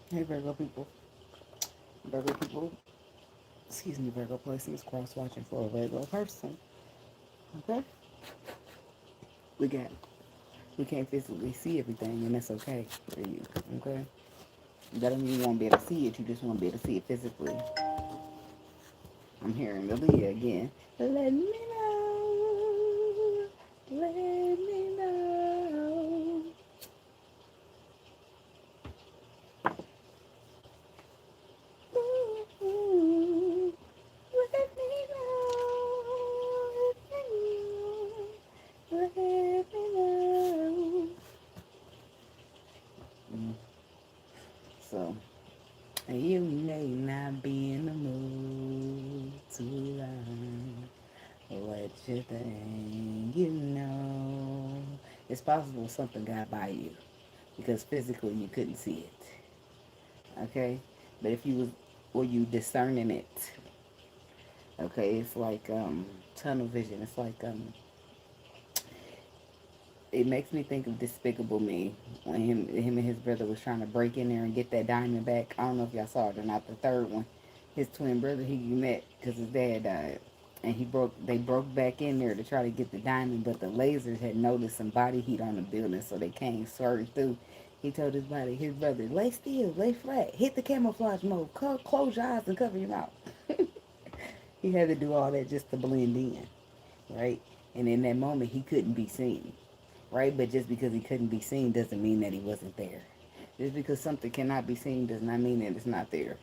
Hey, Virgo people. Virgo people. Excuse me, Virgo. Placing this cross watching for a Virgo person. Okay? We got. We can't physically see everything, and that's okay for you. Okay? That don't mean you won't be able to see it. You just won't be able to see it physically. I'm hearing the Leah again. Let me know. Let me know. Ooh, let me know. Let me know. Mm. So, you may not be in the mood to learn what you think you know. It's possible something got by you because physically you couldn't see it. Okay? But if you was, were you discerning it? Okay, it's like tunnel vision. It's like it makes me think of Despicable Me when him and his brother was trying to break in there and get that diamond back. I don't know if y'all saw it or not. The third one, his twin brother he met because his dad died, and they broke back in there to try to get the diamond, but the lasers had noticed some body heat on the building, so they came swerving through. He told his brother, lay still, lay flat, hit the camouflage mode, close your eyes and cover your mouth. He had to do all that just to blend in, right? And in that moment, he couldn't be seen, right? But just because he couldn't be seen doesn't mean that he wasn't there. Just because something cannot be seen does not mean that it's not there.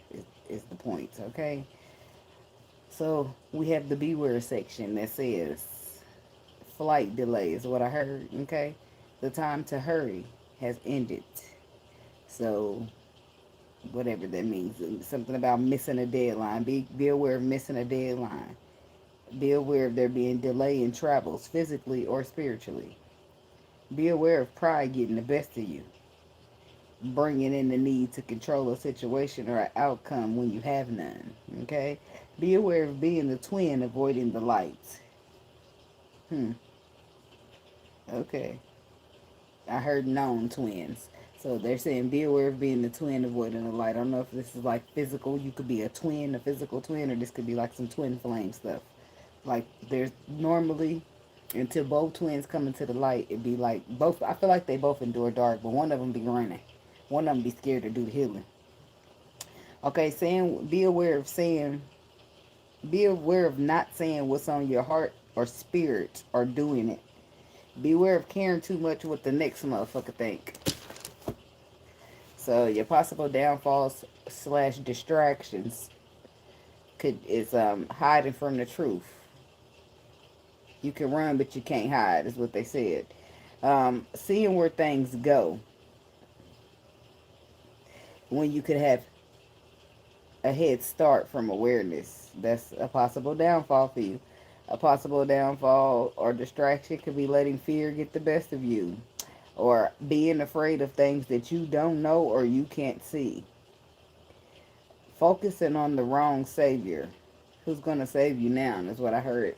Is the point, okay? So we have the beware section that says flight delays. What I heard, okay? The time to hurry has ended. So whatever that means, something about missing a deadline. Be aware of missing a deadline. Be aware of there being delay in travels, physically or spiritually. Be aware of pride getting the best of you, bringing in the need to control a situation or an outcome when you have none. Okay? Be aware of being the twin, avoiding the light. Hmm. Okay. I heard known twins. So they're saying be aware of being the twin, avoiding the light. I don't know if this is like physical. You could be a twin, a physical twin, or this could be like some twin flame stuff. Like there's normally until both twins come into the light, it'd be like both. I feel like they both endure dark, but one of them be running. One of them be scared to do the healing. Okay, saying be aware of not saying what's on your heart or spirit or doing it. Beware of caring too much what the next motherfucker think. So your possible downfalls slash distractions is hiding from the truth. You can run, but you can't hide, is what they said. Seeing where things go when you could have a head start from awareness. That's a possible downfall for you. A possible downfall or distraction could be letting fear get the best of you, or being afraid of things that you don't know or you can't see. Focusing on the wrong savior. Who's gonna save you now? Is what I heard.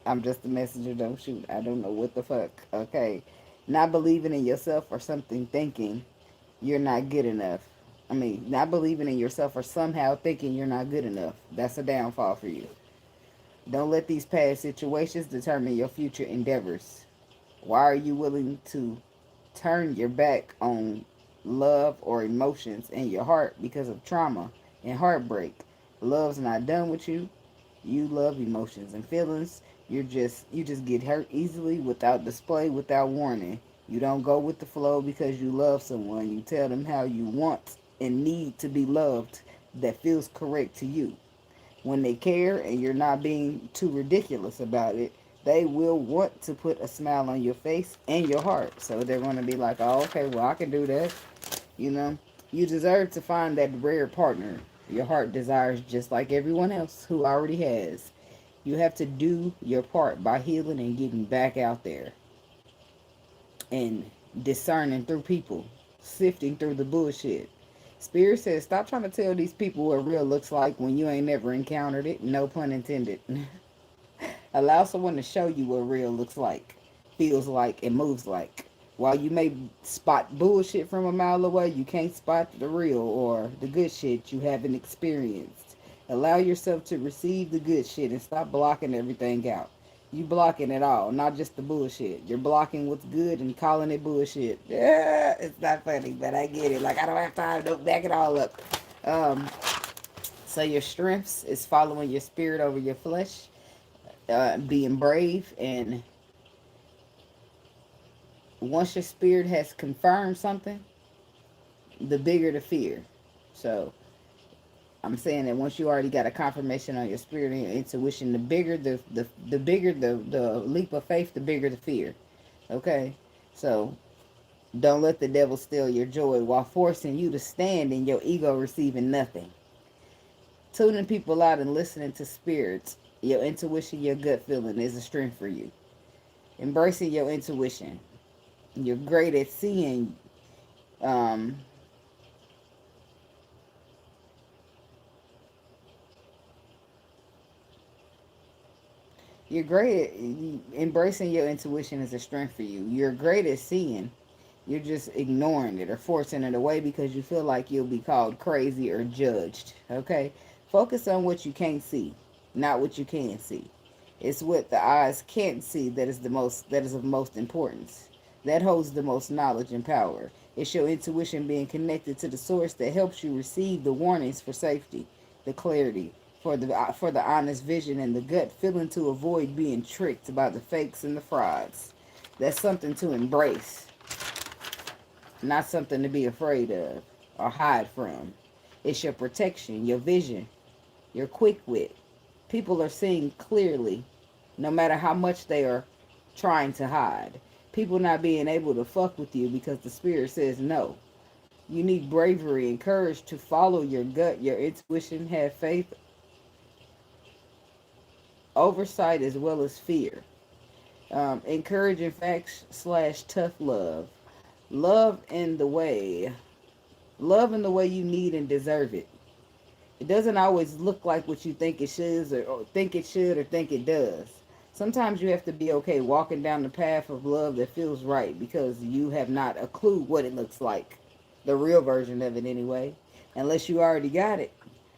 I'm just a messenger. Don't shoot. I don't know what the fuck. Okay, not believing in yourself or something, thinking you're not good enough. I mean, not believing in yourself or somehow thinking you're not good enough. That's a downfall for you. Don't let these past situations determine your future endeavors. Why are you willing to turn your back on love or emotions in your heart because of trauma and heartbreak? Love's not done with you. You love emotions and feelings. You just get hurt easily without display, without warning. You don't go with the flow because you love someone. You tell them how you want and need to be loved that feels correct to you. When they care and you're not being too ridiculous about it, they will want to put a smile on your face and your heart. So they're going to be like, oh, okay, well, I can do that. You know, you deserve to find that rare partner your heart desires just like everyone else who already has. You have to do your part by healing and getting back out there and discerning through people, sifting through the bullshit. Spirit says, stop trying to tell these people what real looks like when you ain't never encountered it. No pun intended. Allow someone to show you what real looks like, feels like, and moves like. While you may spot bullshit from a mile away, you can't spot the real or the good shit you haven't experienced. Allow yourself to receive the good shit and stop blocking everything out. You blocking it all, not just the bullshit. You're blocking what's good and calling it bullshit. Yeah, it's not funny, but I get it. Like, I don't have time to back it all up. Um, so your strengths is following your spirit over your flesh, being brave, and once your spirit has confirmed something, the bigger the fear. So I'm saying that once you already got a confirmation on your spirit and your intuition, the bigger the bigger the leap of faith, the bigger the fear. Okay? So don't let the devil steal your joy while forcing you to stand in your ego receiving nothing. Tuning people out and listening to spirits, your intuition, your gut feeling is a strength for you. Embracing your intuition. You're great at seeing um, you're great at embracing your intuition is a strength for you. You're great at seeing. You're just ignoring it or forcing it away because you feel like you'll be called crazy or judged. Okay? Focus on what you can't see, not what you can see. It's what the eyes can't see that is of most importance. That holds the most knowledge and power. It's your intuition being connected to the source that helps you receive the warnings for safety, the clarity, for the honest vision, and the gut feeling to avoid being tricked by the fakes and the frauds. That's something to embrace, not something to be afraid of or hide from. It's your protection, your vision, your quick wit. People are seeing clearly, no matter how much they are trying to hide. People not being able to fuck with you because the spirit says no. You need bravery and courage to follow your gut, your intuition, have faith, oversight, as well as fear. Encouraging facts / tough love. Love in the way. Love in the way you need and deserve it. It doesn't always look like what you think it should or think it should or think it does. Sometimes you have to be okay walking down the path of love that feels right because you have not a clue what it looks like. The real version of it anyway. Unless you already got it.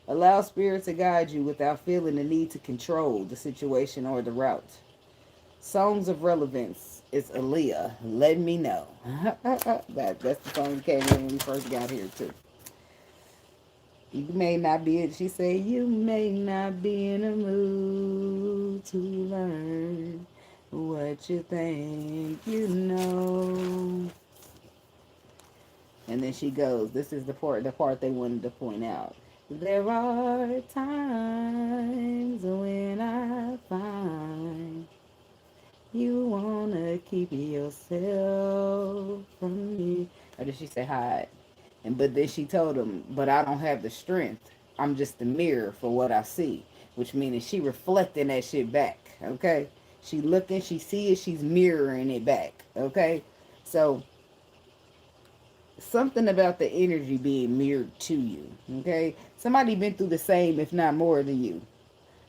Allow spirit to guide you without feeling the need to control the situation or the route. Songs of relevance. It's Aaliyah. Let me know. That's the song that came in when we first got here too. You may not be, she said, you may not be in a mood to learn what you think you know. And then she goes, this is the part they wanted to point out. There are times when I find you wanna keep yourself from me. Or did she say hide? But then she told him, but I don't have the strength. I'm just the mirror for what I see. Which means she reflecting that shit back. Okay? She looking, she see it, she's mirroring it back. Okay? So something about the energy being mirrored to you. Okay? Somebody been through the same, if not more than you.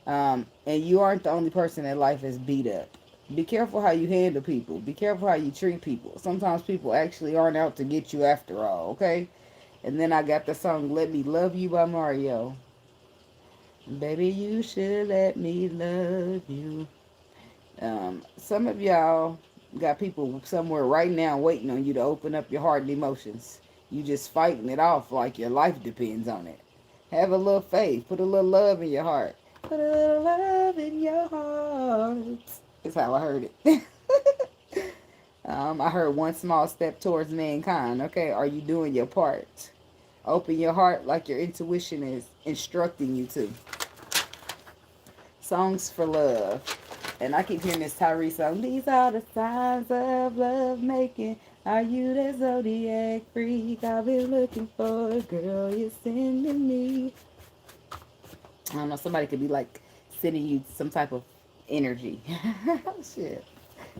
And you aren't the only person that life has beat up. Be careful how you handle people. Be careful how you treat people. Sometimes people actually aren't out to get you after all, okay? And then I got the song Let Me Love You by Mario. Baby, you should let me love you. Some of y'all got people somewhere right now waiting on you to open up your heart and emotions. You just fighting it off like your life depends on it. Have a little faith. Put a little love in your heart. Put a little love in your heart. That's how I heard it. I heard one small step towards mankind. Okay, are you doing your part? Open your heart like your intuition is instructing you to. Songs for love. And I keep hearing this Tyrese song. These are the signs of love making. Are you that zodiac freak I've been looking for? Girl, you're sending me. I don't know, somebody could be like sending you some type of energy. Shit.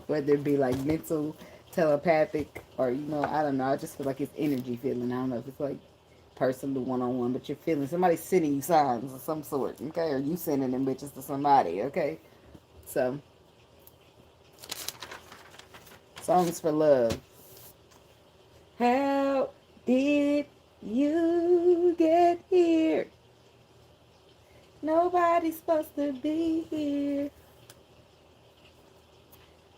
Whether it be like mental, telepathic, or, I don't know. I just feel like it's energy feeling. I don't know if it's like personal, one-on-one, but you're feeling somebody sending you signs of some sort, okay? Or you sending them bitches to somebody, okay? So, songs for love. How did you get here? Nobody's supposed to be here.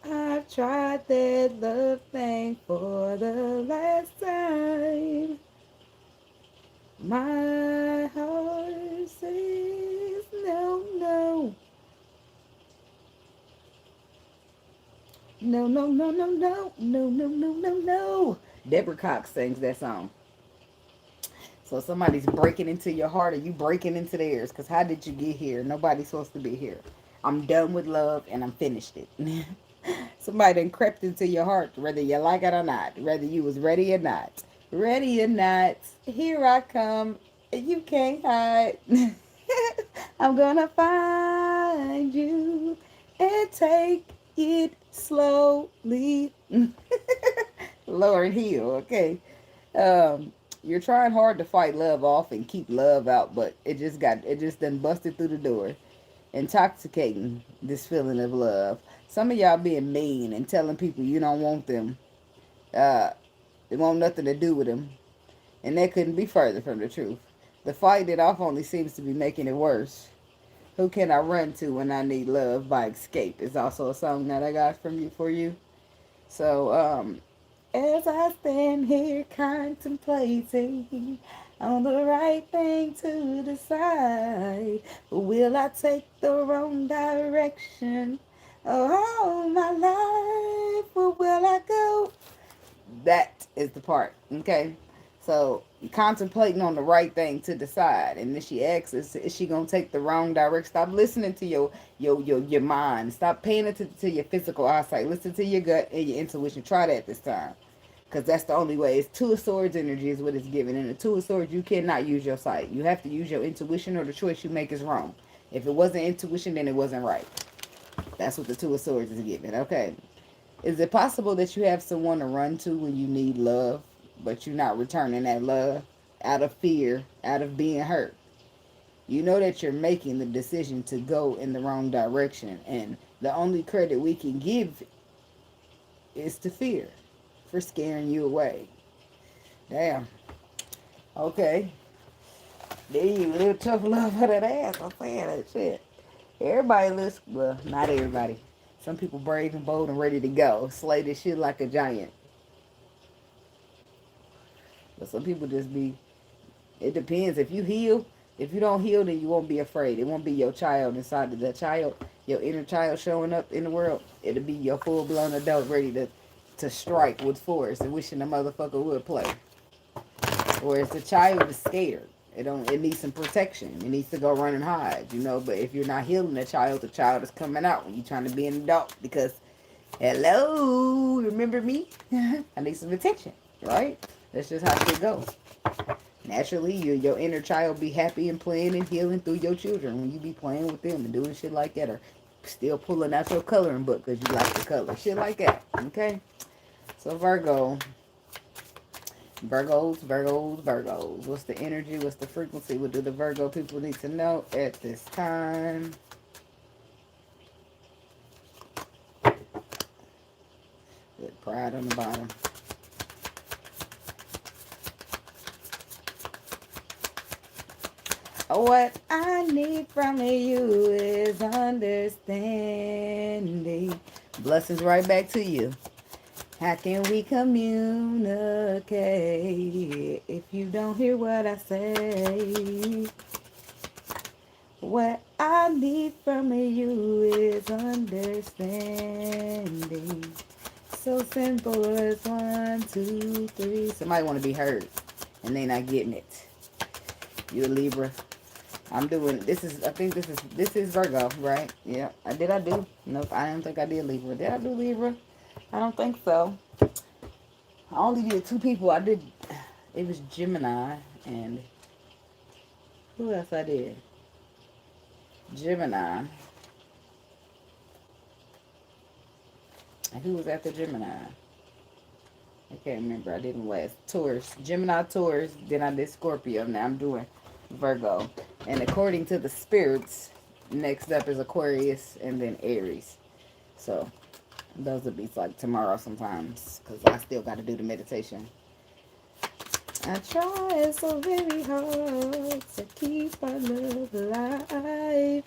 I've tried that love thing for the last time. My heart says no, no. No, no, no, no, no, no, no, no, no, no. Deborah Cox sings that song. So somebody's breaking into your heart or you breaking into theirs. Because how did you get here? Nobody's supposed to be here. I'm done with love and I'm finished it. Somebody done crept into your heart, whether you like it or not. Whether you was ready or not. Ready or not, here I come. You can't hide. I'm gonna find you and take it slowly. Lauren Hill, okay. Um, you're trying hard to fight love off and keep love out, but it just done busted through the door, intoxicating this feeling of love. Some of y'all being mean and telling people you don't want them. Uh, they want nothing to do with them, and that couldn't be further from the truth. The fight it off only seems to be making it worse. Who can I run to when I need love by Escape is also a song that I got from you for you. So, as I stand here contemplating on the right thing to decide, will I take the wrong direction all my life, or will I go? That is the part, okay? So contemplating on the right thing to decide, and then she asks, is she gonna take the wrong direction? Stop listening to your mind. Stop paying attention to your physical eyesight. Listen to your gut and your intuition. Try that this time, because that's the only way. It's Two of Swords energy is what it's giving. And the Two of Swords, you cannot use your sight. You have to use your intuition, or the choice you make is wrong. If it wasn't intuition, then it wasn't right. That's what the Two of Swords is giving. Okay. Is it possible that you have someone to run to when you need love, but you're not returning that love out of fear, out of being hurt? You know that you're making the decision to go in the wrong direction, and the only credit we can give is to fear for scaring you away. Damn. Okay. There you live tough love for that ass. I'm saying that shit. Everybody looks, well, not everybody. Some people brave and bold and ready to go. Slay this shit like a giant. But some people just be, it depends. If you heal, if you don't heal, then you won't be afraid. It won't be your child inside of that child, your inner child showing up in the world. It'll be your full-blown adult ready to strike with force and wishing the motherfucker would play. Whereas the child is scared. It needs some protection. It needs to go run and hide, you know. But if you're not healing the child is coming out when you're trying to be an adult because, hello, remember me? I need some attention, right? That's just how shit goes. Naturally, your inner child be happy and playing and healing through your children when you be playing with them and doing shit like that, or still pulling out your coloring book because you like the color, shit like that. Okay, so Virgos. What's the energy? What's the frequency? What do the Virgo people need to know at this time? With pride on the bottom. What I need from you is understanding. Blessings right back to you. How can we communicate if you don't hear what I say? What I need from you is understanding. So simple as 1, 2, 3. Somebody want to be heard, and they not getting it. You a Libra. I'm doing, I think this is Virgo, right? Yeah. I do? Nope, I don't think I did Libra. Did I do Libra? I don't think so. I only did 2 people. It was Gemini, and who else I did? Gemini. And who was after Gemini? I can't remember. I didn't last. Taurus. Gemini, Taurus. Then I did Scorpio. Now I'm doing Virgo. And according to the spirits, next up is Aquarius and then Aries. So those will be like tomorrow sometimes, because I still got to do the meditation. I try so very hard to keep our love alive,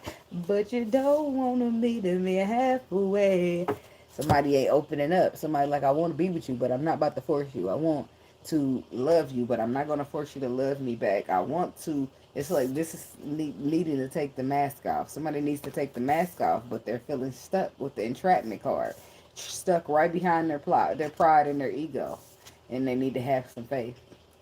but you don't want to meet me halfway. Somebody ain't opening up. Somebody like, I want to be with you, but I'm not about to force you. I want to love you, but I'm not going to force you to love me back. I want to. It's like this is needing to take the mask off. Somebody needs to take the mask off, but they're feeling stuck with the entrapment card, stuck right behind their pride and their ego, and they need to have some faith.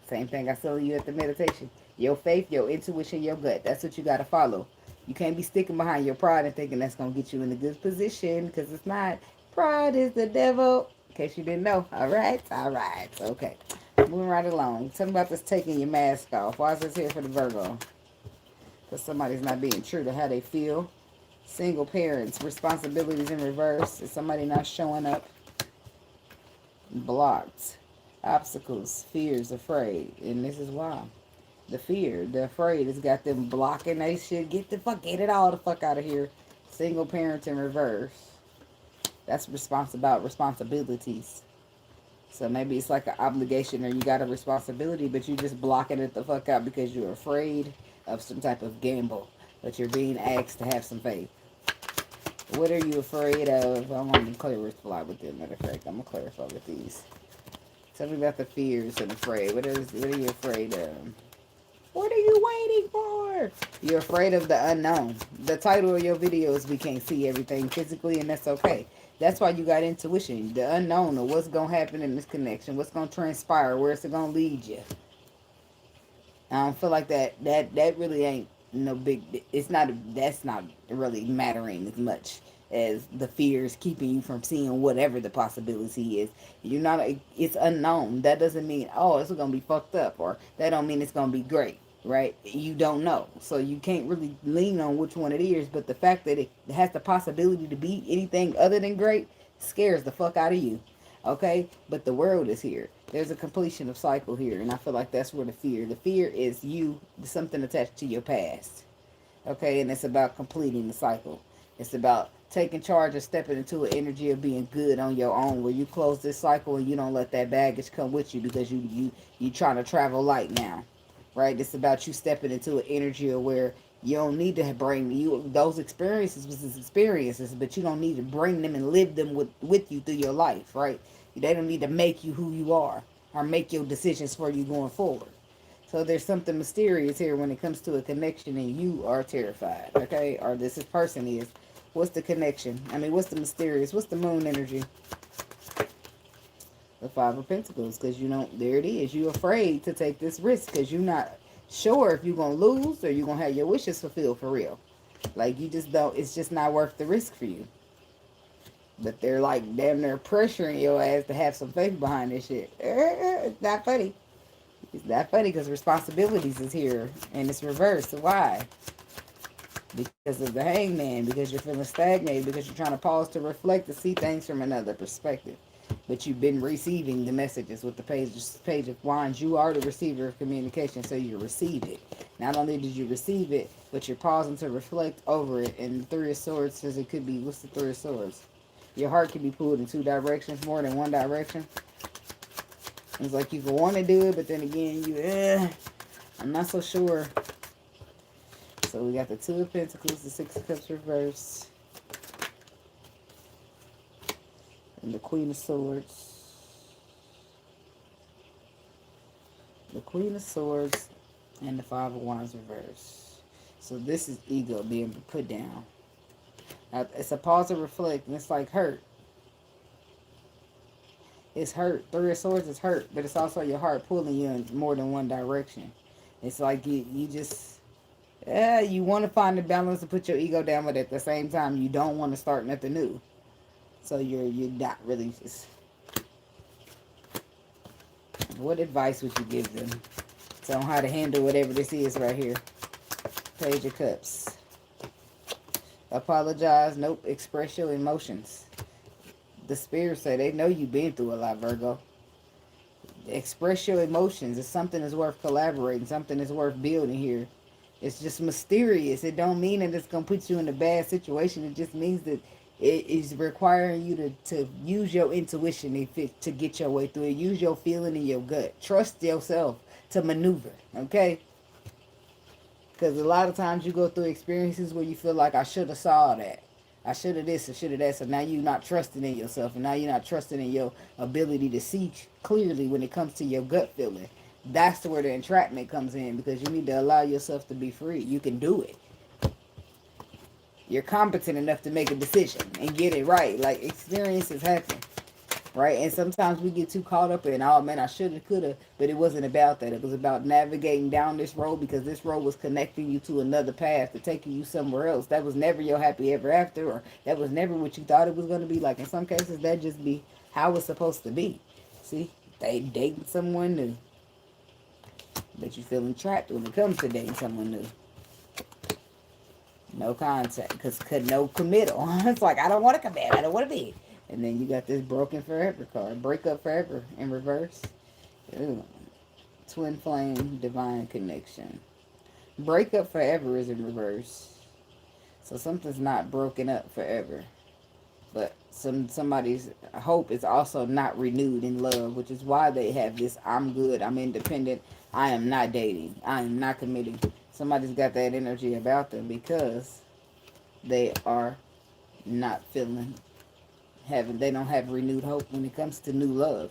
Same thing I tell you at the meditation. Your faith, your intuition, your gut. That's what you got to follow. You can't be sticking behind your pride and thinking that's going to get you in a good position, because it's not. Pride is the devil. In case you didn't know. All right. All right. Okay. Moving right along. Tell me about this taking your mask off. Why is this here for the Virgo? Because somebody's not being true to how they feel. Single parents. Responsibilities in reverse. Is somebody not showing up? Blocked. Obstacles. Fears. Afraid. And this is why. The fear. The afraid has got them blocking they shit. Get it all the fuck out of here. Single parents in reverse. That's about responsibilities. So maybe it's like an obligation or you got a responsibility, but you just blocking it the fuck out because you're afraid of some type of gamble. But you're being asked to have some faith. What are you afraid of? I want to clarify with them. Matter of fact, I'm going to clarify with these. Tell me about the fears and afraid. What are you afraid of? What are you waiting for? You're afraid of the unknown. The title of your video is We Can't See Everything Physically, and that's okay. That's why you got intuition. The unknown of what's going to happen in this connection. What's going to transpire. Where's it going to lead you? I don't feel like that really ain't no big... That's not really mattering as much as the fears keeping you from seeing whatever the possibility is. You're not... It's unknown. That doesn't mean, oh, it's going to be fucked up. Or that don't mean it's going to be great. Right? You don't know. So you can't really lean on which one it is. But the fact that it has the possibility to be anything other than great scares the fuck out of you. Okay? But the world is here. There's a completion of cycle here. And I feel like that's where the fear is you, something attached to your past. Okay? And it's about completing the cycle. It's about taking charge and stepping into an energy of being good on your own, where you close this cycle and you don't let that baggage come with you because you trying to travel light now. Right? It's about you stepping into an energy of where you don't need to bring you those experiences was experiences, but you don't need to bring them and live them with you through your life, right? They don't need to make you who you are or make your decisions for you going forward. So there's something mysterious here when it comes to a connection and you are terrified, okay? Or this person is. What's the connection? I mean, what's the mysterious? What's the moon energy? The Five of Pentacles, because you don't, there it is. You're afraid to take this risk because you're not sure if you're going to lose or you're going to have your wishes fulfilled for real. Like, you just don't, it's just not worth the risk for you. But they're like, damn, they're pressuring your ass to have some faith behind this shit. It's not funny. It's not funny because responsibilities is here and it's reversed. Why? Because of the hangman, because you're feeling stagnated, because you're trying to pause to reflect to see things from another perspective. But you've been receiving the messages with the page of wands. You are the receiver of communication, so you receive it. Not only did you receive it, but you're pausing to reflect over it. And the Three of Swords says it could be, what's the Three of Swords? Your heart can be pulled in two directions, more than one direction. It's like you can want to do it, but then again, I'm not so sure. So we got the Two of Pentacles, the Six of Cups reversed, and the Queen of Swords. The Queen of Swords and the Five of Wands reversed. So this is ego being put down. It's a pause to reflect, and it's like hurt. It's hurt. Three of Swords is hurt, but it's also your heart pulling you in more than one direction. It's like you just... you want to find the balance to put your ego down, but at the same time, you don't want to start nothing new. So you're not really just... What advice would you give them on how to handle whatever this is right here? Page of Cups. Apologize. Nope. Express your emotions. The spirits say they know you've been through a lot, Virgo. Express your emotions. If something is worth collaborating, something is worth building here. It's just mysterious. It don't mean that it's going to put you in a bad situation. It just means that it is requiring you to use your intuition to get your way through it. Use your feeling in your gut. Trust yourself. to maneuver, okay? Because a lot of times you go through experiences where you feel like I should have saw that. I should have this, I should have that. So now you're not trusting in yourself. And now you're not trusting in your ability to see clearly when it comes to your gut feeling. That's where the entrapment comes in, because you need to allow yourself to be free. You can do it. You're competent enough to make a decision and get it right. Like, experiences happen. Right? And sometimes we get too caught up in, oh man, I should have, could have, but it wasn't about that. It was about navigating down this road, because this road was connecting you to another path, to taking you somewhere else. That was never your happy ever after, or that was never what you thought it was going to be. Like, in some cases, that just be how it's supposed to be. See, they dating someone new, but you feeling trapped when it comes to dating someone new. No contact, because no committal. It's like, I don't want to commit, I don't want to be. And then you got this broken forever card. Break up forever in reverse. Ew. Twin flame, divine connection. Break up forever is in reverse. So something's not broken up forever. But somebody's hope is also not renewed in love, which is why they have this, I'm good, I'm independent, I am not dating, I am not committing. Somebody's got that energy about them because they are not feeling, they don't have renewed hope when it comes to new love.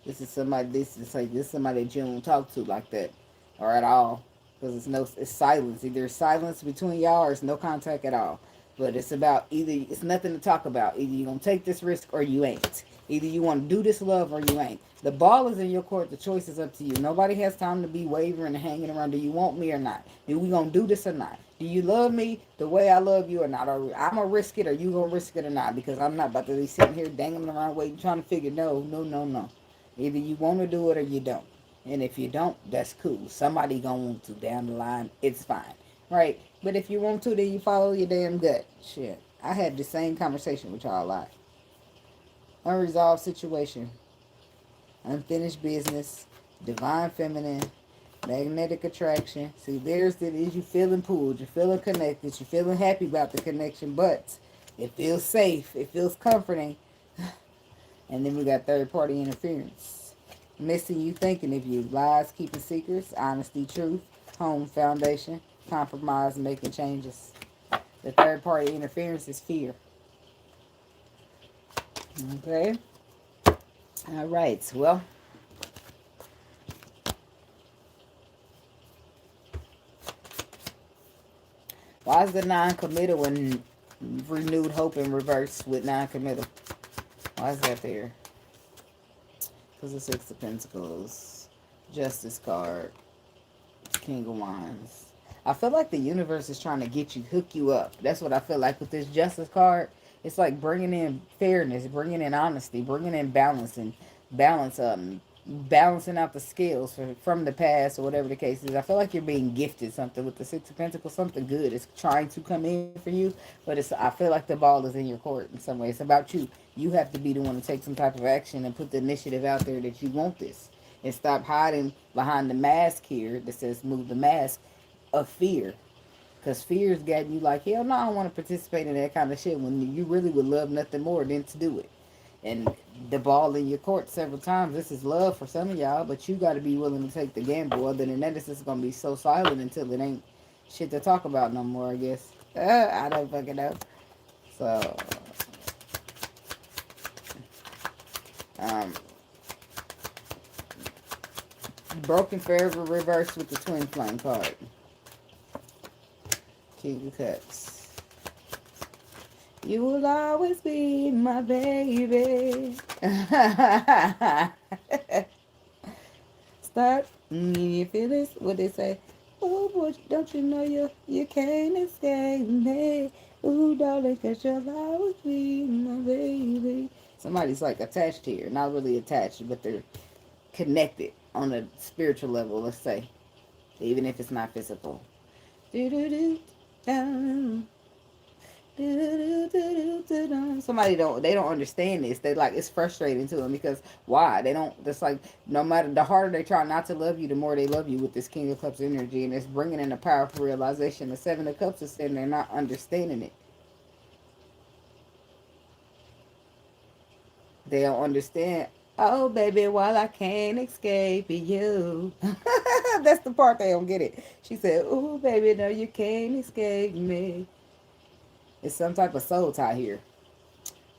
This is somebody that you don't talk to like that, or at all, because it's silence. Either it's silence between y'all, or it's no contact at all. But it's about, either it's nothing to talk about. Either you're gonna take this risk or you ain't. Either you want to do this love or you ain't. The ball is in your court. The choice is up to you. Nobody has time to be wavering and hanging around. Do you want me or not? Do we gonna do this or not? Do you love me the way I love you or not? Or I'm gonna risk it, or you gonna risk it or not? Because I'm not about to be sitting here dangling around waiting, trying to figure no. Either you want to do it or you don't. And if you don't, that's cool. Somebody gonna want to down the line. It's fine, right? But if you want to, then you follow your damn gut. Shit, I had the same conversation with y'all a lot. Unresolved situation, unfinished business, divine feminine, magnetic attraction. See, there's the, is you feeling pulled, you're feeling connected, you're feeling happy about the connection, but it feels safe, it feels comforting. And then we got third party interference. Missing you, thinking of you. Lies, keeping secrets, honesty, truth, home, foundation, compromise, making changes. The third party interference is fear. Okay? All right. Well, why is the non-committal and renewed hope in reverse with non-committal? Why is that there? Because the Six of Pentacles, Justice card, King of Wands. I feel like the universe is trying to get you, hook you up. That's what I feel like with this Justice card. It's like bringing in fairness, bringing in honesty, bringing in balance, and balancing out the scales from the past or whatever the case is. I feel like you're being gifted something with the Six of Pentacles. Something good is trying to come in for you, but I feel like the ball is in your court in some way. It's about you. You have to be the one to take some type of action and put the initiative out there that you want this, and stop hiding behind the mask here that says move the mask of fear. Because fear is getting you like, hell no, I don't want to participate in that kind of shit, when you really would love nothing more than to do it. And the ball in your court several times. This is love for some of y'all, but you got to be willing to take the gamble. Other than that, it's just going to be so silent until it ain't shit to talk about no more, I guess. I don't fucking know. So, broken forever reversed with the twin flame card. King of Cups. You will always be my baby. Start you feel this? What they say? Oh boy, don't you know you can't escape me? Ooh, darling, 'cause you'll always be my baby. Somebody's like attached here. Not really attached, but they're connected on a spiritual level, let's say. Even if it's not physical. Do-do-do. Somebody they don't understand this. They like, it's frustrating to them because why? They don't, that's like, no matter, the harder they try not to love you, the more they love you with this King of Cups energy, and it's bringing in a powerful realization. The Seven of Cups is saying they're not understanding it. They don't understand Oh, baby, while I can't escape you. That's the part they don't get it. She said, ooh, baby, no, you can't escape me. It's some type of soul tie here.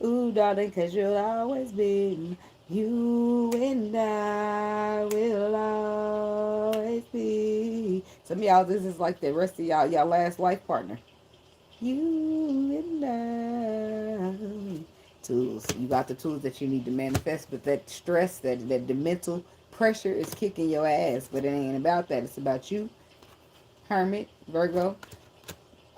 Ooh, darling, cause you'll always be. You and I will always be. Some of y'all, this is like the rest of y'all last life partner. You and I. Tools. You got the tools that you need to manifest, but that stress, that the mental pressure is kicking your ass. But it ain't about that. It's about you, Hermit, Virgo,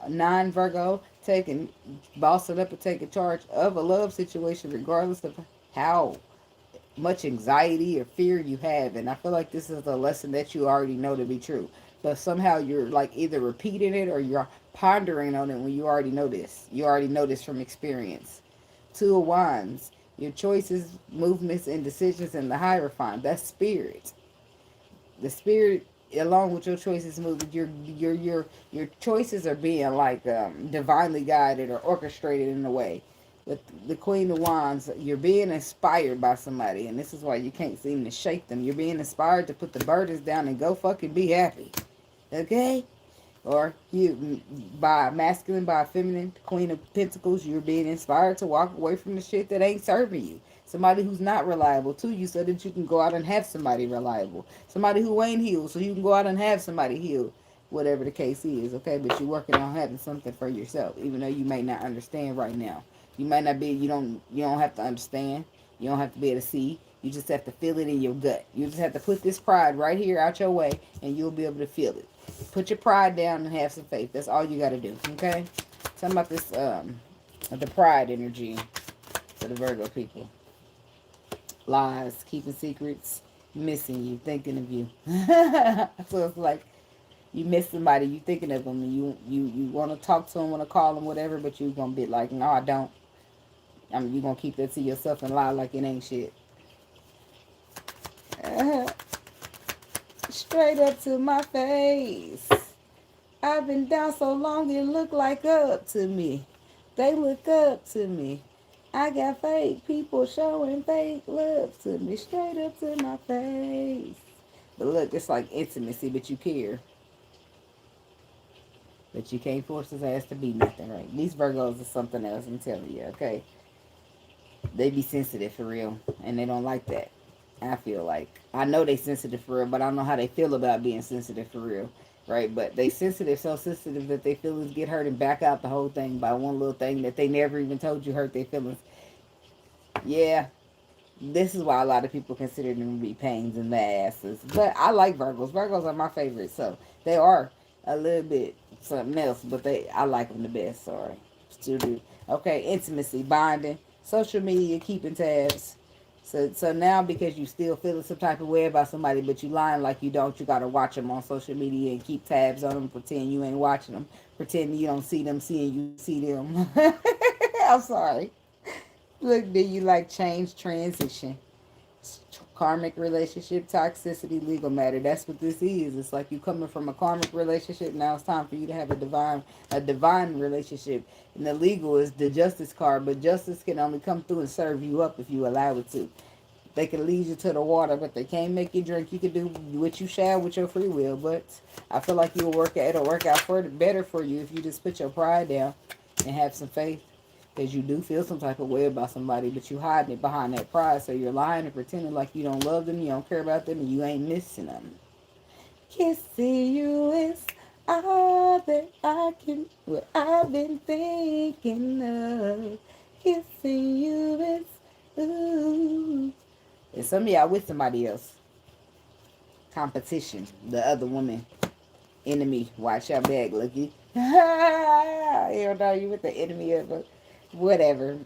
non-Virgo, taking, bossing up and taking charge of a love situation, regardless of how much anxiety or fear you have. And I feel like this is a lesson that you already know to be true. But somehow you're like either repeating it or you're pondering on it when you already know this. You already know this from experience. Two of Wands. Your choices, movements, and decisions in the Hierophant. That's spirit. The spirit, along with your choices, moving, your choices are being like divinely guided or orchestrated in a way. With the Queen of Wands, you're being inspired by somebody, and this is why you can't seem to shake them. You're being inspired to put the burdens down and go fucking be happy. Okay? Or you, by masculine, by feminine, Queen of Pentacles, you're being inspired to walk away from the shit that ain't serving you. Somebody who's not reliable to you so that you can go out and have somebody reliable. Somebody who ain't healed so you can go out and have somebody healed. Whatever the case is, okay? But you're working on having something for yourself, even though you may not understand right now. You might not be, you don't have to understand. You don't have to be able to see. You just have to feel it in your gut. You just have to put this pride right here out your way and you'll be able to feel it. Put your pride down and have some faith. That's all you got to do, okay? Talking about this, the pride energy for the Virgo people. Lies, keeping secrets, missing you, thinking of you. So it's like you miss somebody, you thinking of them, and you want to talk to them, want to call them, whatever, but you going to be like, no, I don't. You going to keep that to yourself and lie like it ain't shit. Straight up to my face. I've been down so long it look like up to me. They look up to me. I got fake people showing fake love to me. Straight up to my face. But look, it's like intimacy, but you care. But you can't force his ass to be nothing, right? These Virgos are something else, I'm telling you, okay? They be sensitive for real, and they don't like that. I feel like. I know they sensitive for real, but I don't know how they feel about being sensitive for real, right? But they sensitive, so sensitive that their feelings get hurt and back out the whole thing by one little thing that they never even told you hurt their feelings. Yeah, this is why a lot of people consider them to be pains in the asses. But I like Virgos. Virgos are my favorite, so they are a little bit something else, but I like them the best. Sorry, still do. Okay, intimacy, bonding, social media, keeping tabs. So now because you still feeling some type of way about somebody, but you lying like you don't, you gotta watch them on social media and keep tabs on them. Pretend you ain't watching them. Pretend you don't see them, seeing you see them. I'm sorry. Look, do you like change, transition? Karmic relationship, toxicity, legal matter. That's what this is. It's like you coming from a karmic relationship. Now it's time for you to have a divine relationship. And the legal is the justice card, but justice can only come through and serve you up if you allow it to. They can lead you to the water, but they can't make you drink. You can do what you shall with your free will, but I feel like it'll work out better for you if you just put your pride down and have some faith. Because you do feel some type of way about somebody, but you hiding it behind that pride. So you're lying and pretending like you don't love them, you don't care about them, and you ain't missing them. Kissing you is all that I can, what I've been thinking of. Kissing you is, ooh. And some of y'all with somebody else. Competition. The other woman. Enemy. Watch your back, looky. Hell no, you with the enemy of a whatever.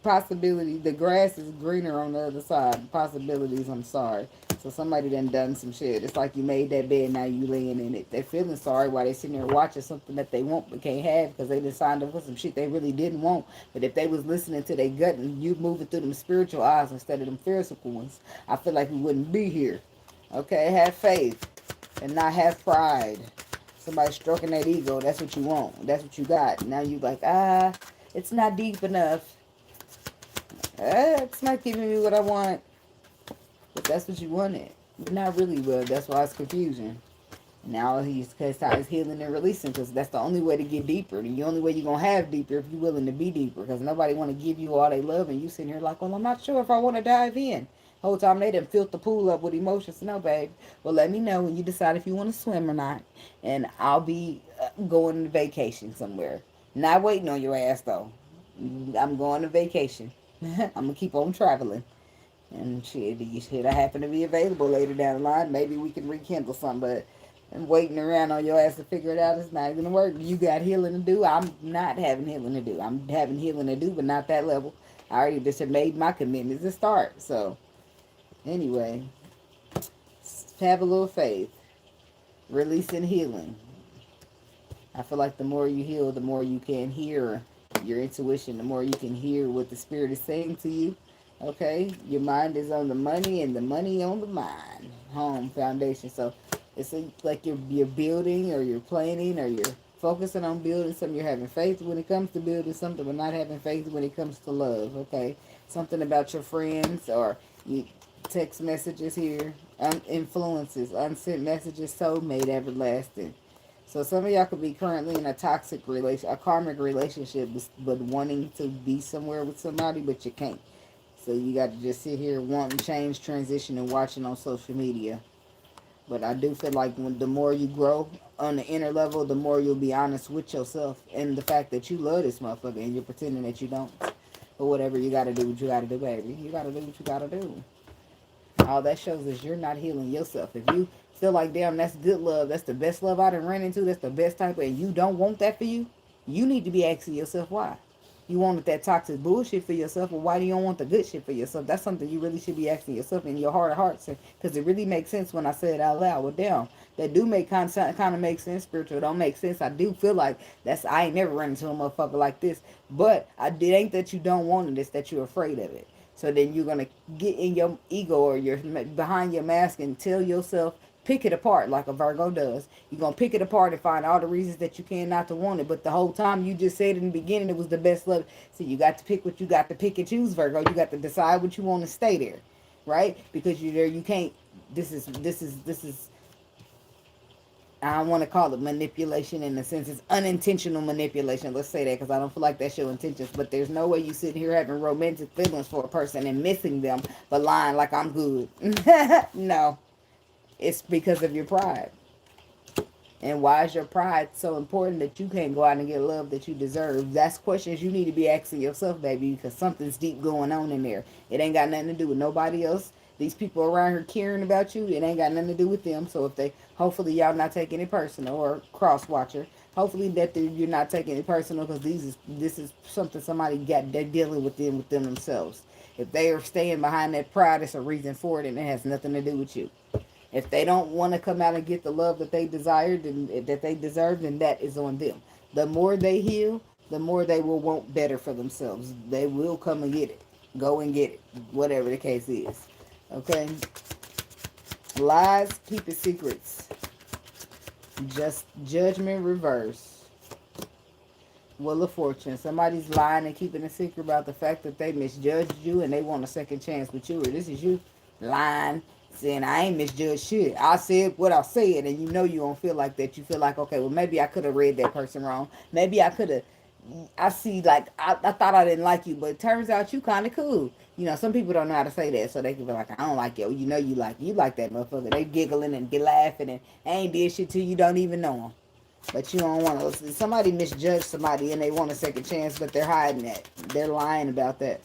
Possibility. The grass is greener on the other side. Possibilities, I'm sorry. So somebody done some shit. It's like you made that bed, now you laying in it. They're feeling sorry while they sitting there watching something that they want but can't have because they just signed up for some shit they really didn't want. But if they was listening to their gut and you moving through them spiritual eyes instead of them physical ones, I feel like we wouldn't be here. Okay, have faith and not have pride. Somebody stroking that ego, that's what you want. That's what you got. Now you like, it's not deep enough. It's not giving me what I want. If that's what you wanted. Not really, but that's why it's confusion. Now he's healing and releasing because that's the only way to get deeper. The only way you're going to have deeper if you're willing to be deeper because nobody want to give you all they love and you sitting here like, well, I'm not sure if I want to dive in. Whole time they done filled the pool up with emotions. No, babe. Well, let me know when you decide if you want to swim or not. And I'll be going on vacation somewhere. Not waiting on your ass, though. I'm going to vacation. I'm going to keep on traveling. And shit, I happen to be available later down the line. Maybe we can rekindle something, but and waiting around on your ass to figure it out, it's not going to work. You got healing to do. I'm not having healing to do. I'm having healing to do, but not that level. I already just have made my commitments to start. So, anyway, have a little faith. Releasing healing. I feel like the more you heal, the more you can hear your intuition, the more you can hear what the spirit is saying to you. Okay? Your mind is on the money and the money on the mind. Home foundation. So it's like you're building or you're planning or you're focusing on building something. You're having faith when it comes to building something, but not having faith when it comes to love. Okay? Something about your friends or you text messages here. Influences, unsent messages, soulmate, everlasting. So some of y'all could be currently in a toxic relation, a karmic relationship, but wanting to be somewhere with somebody, but you can't. So you got to just sit here wanting change, transition, and watching on social media. But I do feel like the more you grow on the inner level, the more you'll be honest with yourself and the fact that you love this motherfucker and you're pretending that you don't. But whatever, you got to do what you got to do, baby. You got to do what you got to do. All that shows is you're not healing yourself. If you feel like, damn, that's good love, that's the best love I done ran into, that's the best type of, and you don't want that for you, you need to be asking yourself why. You wanted that toxic bullshit for yourself, or why do you don't want the good shit for yourself? That's something you really should be asking yourself in your heart of hearts, because it really makes sense when I say it out loud. Well, damn, that do make kind of make sense. Spiritual don't make sense. I do feel like I ain't never run into a motherfucker like this, but it ain't that you don't want it, it's that you're afraid of it. So then you're gonna get in your ego or you're behind your mask and tell yourself, pick it apart like a Virgo does. You're gonna pick it apart and find all the reasons that you can not to want it. But the whole time you just said in the beginning it was the best love. So you got to pick what you got to pick and choose, Virgo. You got to decide what you want to stay there, right? Because you're there. You can't. This is I don't want to call it manipulation in the sense it's unintentional manipulation. Let's say that because I don't feel like that's your intentions. But there's no way you sit here having romantic feelings for a person and missing them, but lying like I'm good. No, it's because of your pride. And why is your pride so important that you can't go out and get love that you deserve? That's questions you need to be asking yourself, baby, because something's deep going on in there. It ain't got nothing to do with nobody else. These people around here caring about you, it ain't got nothing to do with them. So if hopefully y'all not taking it personal or cross watcher. Hopefully that you're not taking it personal because this is something somebody they're dealing with them themselves. If they are staying behind that pride, it's a reason for it, and it has nothing to do with you. If they don't want to come out and get the love that they desired and that they deserve, then that is on them. The more they heal, the more they will want better for themselves. They will come and get it. Go and get it. Whatever the case is. Okay? Lies, keep it secrets. Just judgment reverse. Wheel of Fortune. Somebody's lying and keeping a secret about the fact that they misjudged you and they want a second chance with you. Or this is you lying, saying I ain't misjudged shit. I said what I said, and you know you don't feel like that. You feel like, okay, well maybe I could have read that person wrong. Maybe I could have. I see, like I thought I didn't like you, but it turns out you kind of cool. You know, some people don't know how to say that, so they can be like, I don't like you. You know, you like that motherfucker. They giggling and get laughing and ain't did shit to you. Don't even know them. But you don't want to. Somebody misjudged somebody and they want a second chance, but they're hiding that. They're lying about that.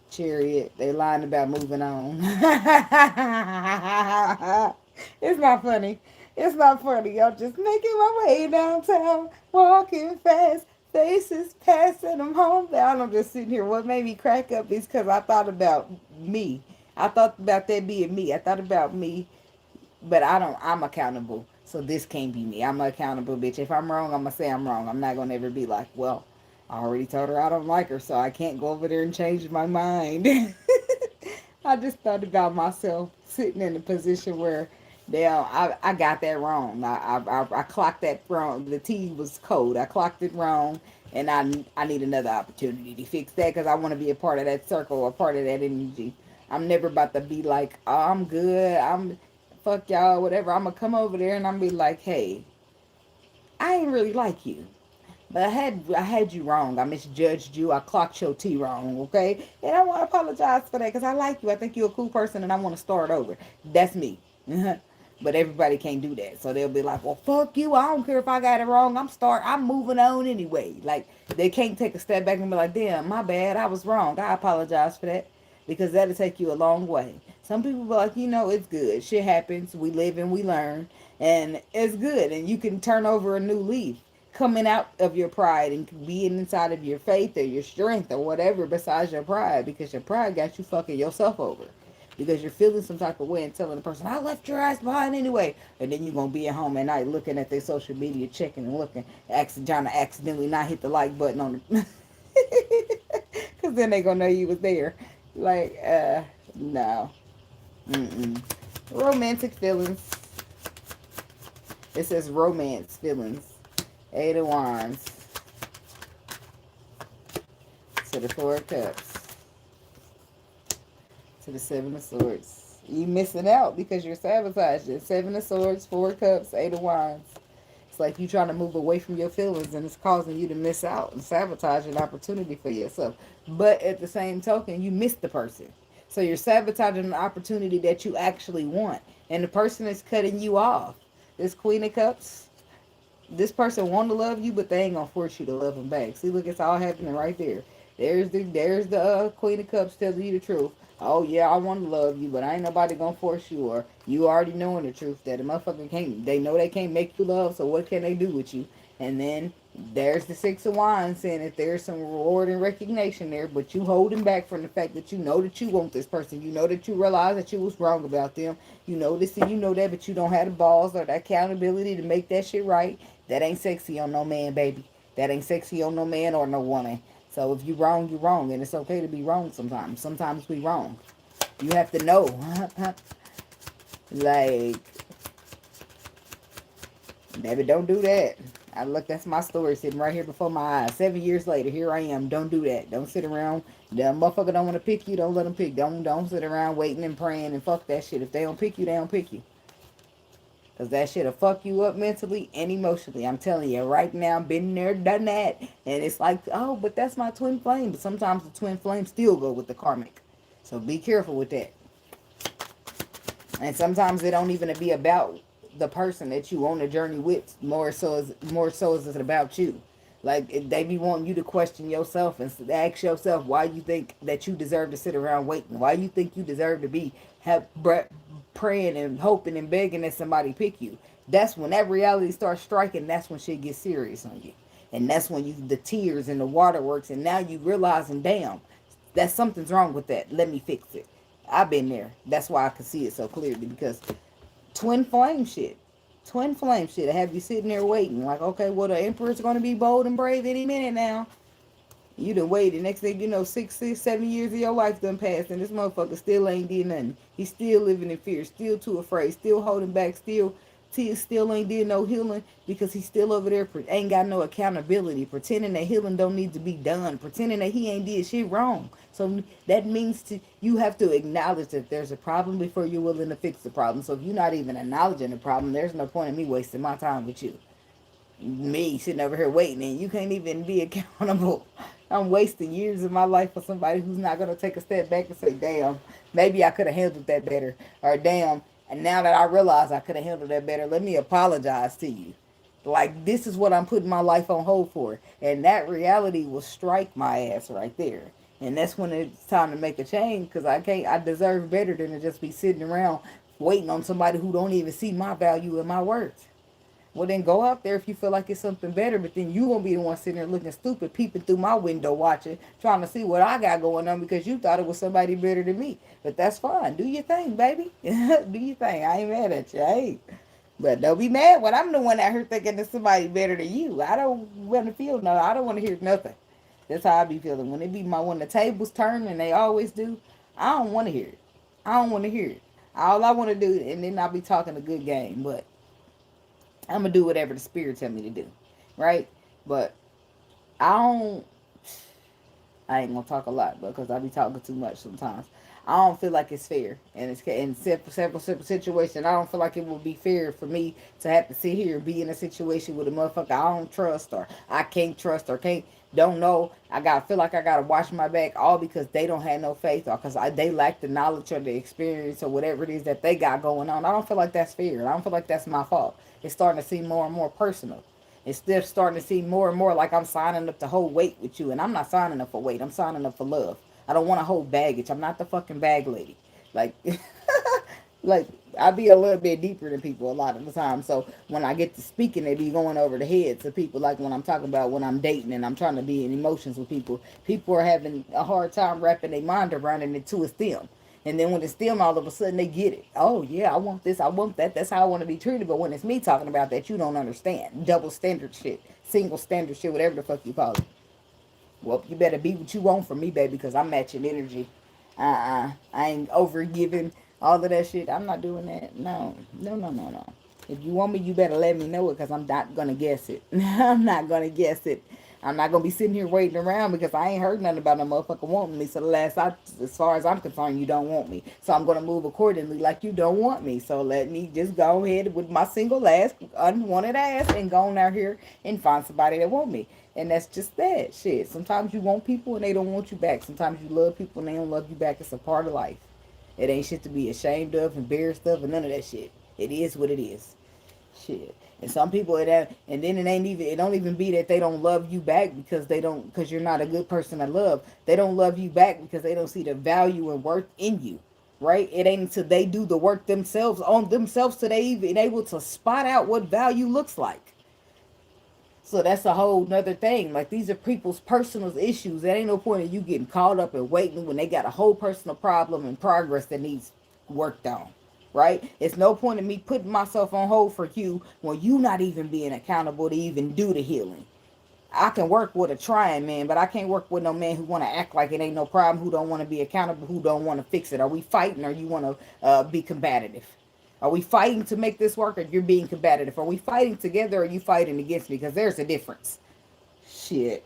Chariot. They lying about moving on. It's not funny. It's not funny. I'm just making my way downtown, walking fast, faces passing, I'm homebound. I'm just sitting here. What made me crack up is because I thought about me. I thought about that being me. I thought about me, but I'm accountable. So this can't be me. I'm an accountable bitch. If I'm wrong, I'm going to say I'm wrong. I'm not going to ever be like, well, I already told her I don't like her, so I can't go over there and change my mind. I just thought about myself sitting in a position where, damn, I got that wrong. I clocked that wrong. The tea was cold. I clocked it wrong, and I need another opportunity to fix that because I want to be a part of that circle, a part of that energy. I'm never about to be like, oh, I'm good. I'm fuck y'all, whatever. I'm gonna come over there and I'm be like, hey, I ain't really like you. But I had you wrong. I misjudged you. I clocked your T wrong, okay? And I want to apologize for that because I like you. I think you're a cool person and I want to start over. That's me. But everybody can't do that. So they'll be like, well, fuck you. I don't care if I got it wrong. I'm moving on anyway. Like, they can't take a step back and be like, damn, my bad. I was wrong. I apologize for that. Because that'll take you a long way. Some people be like, it's good. Shit happens. We live and we learn. And it's good. And you can turn over a new leaf coming out of your pride and being inside of your faith or your strength or whatever besides your pride, because your pride got you fucking yourself over because you're feeling some type of way and telling the person, I left your ass behind anyway. And then you're going to be at home at night looking at their social media, checking and looking, trying to accidentally not hit the like button on it. Because then they going to know you was there. Like, no. Mm-mm. Romantic feelings. It says romance feelings. Eight of Wands to the Four of Cups to the Seven of Swords. You missing out because you're sabotaging. Seven of Swords, Four of Cups, Eight of Wands. It's like you trying to move away from your feelings and it's causing you to miss out and sabotage an opportunity for yourself. But at the same token, you miss the person. So you're sabotaging an opportunity that you actually want. And the person is cutting you off. This Queen of Cups, this person want to love you, but they ain't gonna force you to love them back. See, look, it's all happening right there. There's the Queen of Cups telling you the truth. Oh yeah, I want to love you, but I ain't nobody gonna force you, or you already knowing the truth that a motherfucker can't. They know they can't make you love, so what can they do with you? And then there's the Six of Wands saying that there's some reward and recognition there, but you holding back from the fact that you know that you want this person. You know that you realize that you was wrong about them. You know this and you know that, but you don't have the balls or the accountability to make that shit right. That ain't sexy on no man, baby. That ain't sexy on no man or no woman. So if you wrong, you wrong. And it's okay to be wrong sometimes. Sometimes we wrong. You have to know. Like, baby, don't do that. That's my story sitting right here before my eyes. 7 years later, here I am. Don't do that. Don't sit around. The motherfucker don't want to pick you. Don't let them pick. Don't sit around waiting and praying and fuck that shit. If they don't pick you, they don't pick you. Because that shit'll fuck you up mentally and emotionally. I'm telling you right now, been there, done that. And it's like, oh, but that's my twin flame. But sometimes the twin flames still go with the karmic. So be careful with that. And sometimes it don't even be about the person that you on the journey with. More so is it about you. Like, they be wanting you to question yourself and ask yourself why you think that you deserve to sit around waiting. Why you think you deserve to be praying and hoping and begging that somebody pick you. That's when that reality starts striking. That's when shit gets serious on you. And that's when the tears and the waterworks. And now you realizing, damn, that something's wrong with that. Let me fix it. I've been there. That's why I can see it so clearly. Because twin flame shit. Twin flame shit. I have you sitting there waiting. Like, okay, well, the Emperor's going to be bold and brave any minute now. You done waited. Next thing you know, 6, 7 years of your life done passed, and this motherfucker still ain't did nothing. He's still living in fear, still too afraid, still holding back, still ain't did no healing because he's still over there, ain't got no accountability, pretending that healing don't need to be done, pretending that he ain't did shit wrong. So that means you have to acknowledge that there's a problem before you're willing to fix the problem. So if you're not even acknowledging the problem, there's no point in me wasting my time with you. Me sitting over here waiting, and you can't even be accountable. I'm wasting years of my life for somebody who's not going to take a step back and say, damn, maybe I could have handled that better. Or damn, and now that I realize I could have handled that better, let me apologize to you. Like, this is what I'm putting my life on hold for. And that reality will strike my ass right there. And that's when it's time to make a change, because I deserve better than to just be sitting around waiting on somebody who don't even see my value and my worth. Well, then go out there if you feel like it's something better, but then you gonna be the one sitting there looking stupid, peeping through my window, watching, trying to see what I got going on because you thought it was somebody better than me. But that's fine. Do your thing, baby. Do your thing. I ain't mad at you. I ain't. But don't be mad when I'm the one out here thinking there's somebody better than you. I don't want to feel no. I don't want to hear nothing. That's how I be feeling. When it be when the tables turn, and they always do, I don't want to hear it. I don't want to hear it. All I want to do, and then I'll be talking a good game, but I'm going to do whatever the spirit tell me to do. Right? But I ain't going to talk a lot because I be talking too much sometimes. I don't feel like it's fair. And it's in several situations. I don't feel like it would be fair for me to have to sit here and be in a situation with a motherfucker I don't trust or I can't trust or can't don't know. I gotta feel like I gotta watch my back all because they don't have no faith or because they lack the knowledge or the experience or whatever it is that they got going on. I don't feel like that's fair. I don't feel like that's my fault. It's starting to seem more and more personal. It's still starting to seem more and more like I'm signing up to hold weight with you, and I'm not signing up for weight. I'm signing up for love. I don't want to hold baggage. I'm not the fucking bag lady. Like, like I be a little bit deeper than people a lot of the time. So when I get to speaking, they be going over the heads of people. Like when I'm talking about when I'm dating and I'm trying to be in emotions with people, people are having a hard time wrapping their mind around it until it's them. And then when it's them, all of a sudden they get it. Oh yeah, I want this, I want that. That's how I want to be treated. But when it's me talking about that, you don't understand. Double standard shit, single standard shit, whatever the fuck you call it. Well, you better be what you want from me, baby, because I'm matching energy. I ain't over giving all of that shit. I'm not doing that. No, no, no, no, no. If you want me, you better let me know it because I'm not going to guess it. I'm not going to guess it. I'm not going to be sitting here waiting around because I ain't heard nothing about no motherfucker wanting me. So as far as I'm concerned, you don't want me. So I'm going to move accordingly like you don't want me. So let me just go ahead with my single ass, unwanted ass, and go on out here and find somebody that want me. And that's just that shit. Sometimes you want people and they don't want you back. Sometimes you love people and they don't love you back. It's a part of life. It ain't shit to be ashamed of, embarrassed of, and none of that shit. It is what it is. Shit. And some people and then it don't even be that they don't love you back because you're not a good person to love. They don't love you back because they don't see the value and worth in you. Right? It ain't until they do the work themselves on themselves so they even able to spot out what value looks like. So that's a whole nother thing. Like these are people's personal issues. There ain't no point in you getting caught up and waiting when they got a whole personal problem and progress that needs worked on. Right? It's no point in me putting myself on hold for you when you not even being accountable to even do the healing. I can work with a trying man, but I can't work with no man who want to act like it ain't no problem, who don't want to be accountable, who don't want to fix it. Are we fighting or you want to be combative? Are we fighting to make this work or you're being combative? Are we fighting together or are you fighting against me? Because there's a difference. Shit.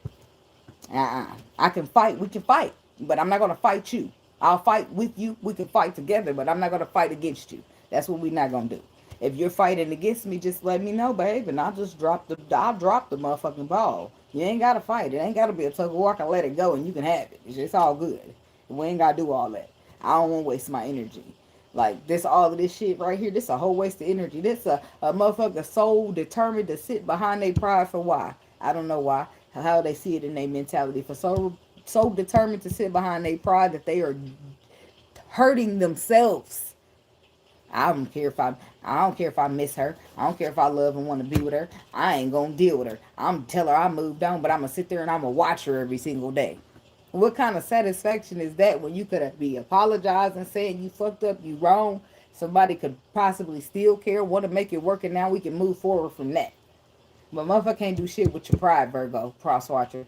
I can fight. We can fight. But I'm not going to fight you. I'll fight with you. We can fight together, but I'm not going to fight against you. That's what we're not going to do. If you're fighting against me, just let me know, babe, and I'll drop the motherfucking ball. You ain't gotta fight. It ain't gotta be a tug of war. I can let it go and you can have it. It's all good. We ain't gotta do all that. I don't want to waste my energy. Like this, all of this shit right here. This a whole waste of energy. This a motherfucker so determined to sit behind their pride for why? I don't know why. How they see it in their mentality for so determined to sit behind their pride that they are hurting themselves. I don't care if I miss her. I don't care if I love and want to be with her. I ain't gonna deal with her. I'm tell her I moved on, but I'm gonna sit there and I'm gonna watch her every single day. What kind of satisfaction is that when you could be apologizing, saying you fucked up, you wrong? Somebody could possibly still care, want to make it work, and now we can move forward from that. But motherfucker can't do shit with your pride, Virgo, cross watcher.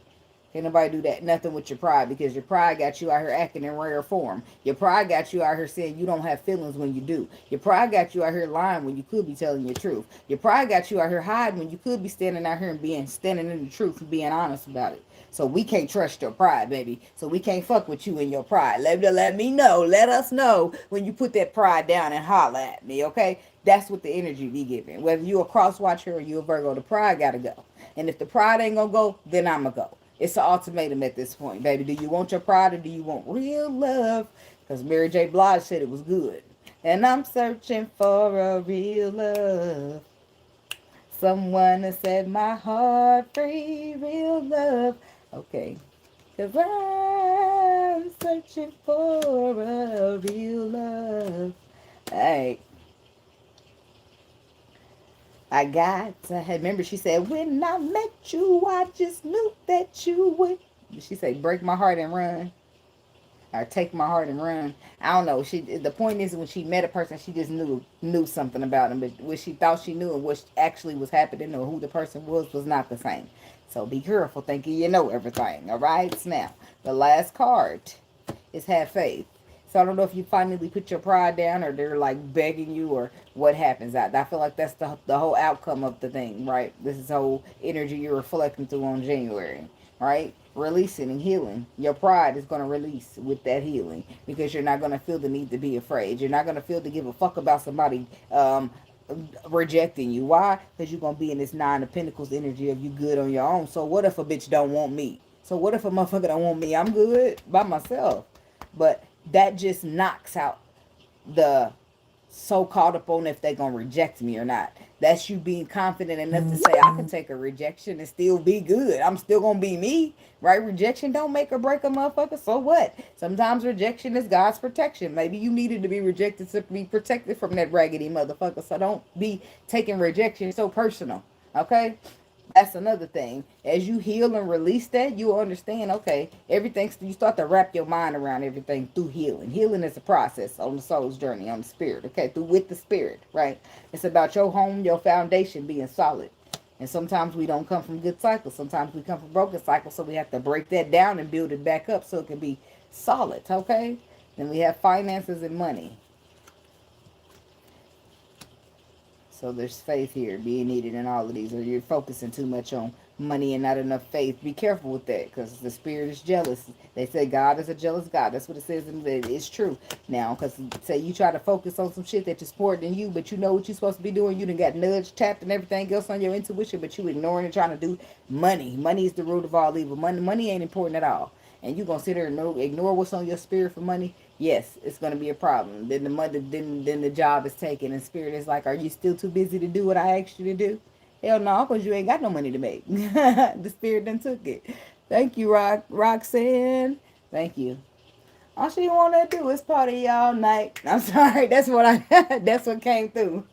Can't nobody do that nothing with your pride because your pride got you out here acting in rare form. Your pride got you out here saying you don't have feelings when you do. Your pride got you out here lying when you could be telling your truth. Your pride got you out here hiding when you could be standing out here and standing in the truth and being honest about it. So we can't trust your pride, baby. So we can't fuck with you and your pride. Let me know. Let us know when you put that pride down and holler at me, okay? That's what the energy be giving. Whether you a cross watcher or you a Virgo, the pride gotta go. And if the pride ain't gonna go, then I'ma go. It's an ultimatum at this point, baby. Do you want your pride or do you want real love? Because Mary J. Blige said it was good. And I'm searching for a real love. Someone to set my heart free, real love. Okay. Because I'm searching for a real love. Hey. I got to remember she said, when I met you, I just knew that you would. She said, break my heart and run. Or take my heart and run. I don't know. The point is when she met a person, she just knew something about him. But what she thought she knew and what actually was happening or who the person was not the same. So be careful thinking you know everything. All right? Now, the last card is have faith. So I don't know if you finally put your pride down or they're like begging you or what happens. I feel like that's the whole outcome of the thing, right? This is whole energy you're reflecting through on January. right? Releasing and healing. Your pride is going to release with that healing because you're not going to feel the need to be afraid. You're not going to feel to give a fuck about somebody rejecting you. Why? Because you're going to be in this Nine of Pentacles energy of you good on your own. So what if a bitch don't want me? So what if a motherfucker don't want me? I'm good by myself. But that just knocks out the so caught up on if they gonna reject me or not. That's you being confident enough to say I can take a rejection and still be good. I'm still gonna be me, right? Rejection don't make or break a motherfucker. So what? Sometimes rejection is God's protection. Maybe you needed to be rejected to be protected from that raggedy motherfucker. So don't be taking rejection so personal. Okay? That's another thing. As you heal and release that, you'll understand, okay, everything, you start to wrap your mind around everything through healing. Healing is a process on the soul's journey, on the spirit, okay, through with the spirit, right? It's about your home, your foundation being solid. And sometimes we don't come from good cycles. Sometimes we come from broken cycles, so we have to break that down and build it back up so it can be solid, okay? Then we have finances and money. So there's faith here being needed in all of these. Or you're focusing too much on money and not enough faith. Be careful with that because the spirit is jealous. They say God is a jealous God. That's what it says. And it's true now because say you try to focus on some shit that's important than you, but you know what you're supposed to be doing. You done got nudged, tapped, and everything else on your intuition, but you ignoring and trying to do money. Money is the root of all evil. Money ain't important at all. And you gonna sit there and ignore what's on your spirit for money, yes, it's gonna be a problem. Then the money, then the job is taken, and spirit is like, are you still too busy to do what I asked you to do? Hell no, because you ain't got no money to make. The spirit done took it. Thank you, Roxanne. Thank you. All she wanna do is party all night. I'm sorry, that's what that's what came through.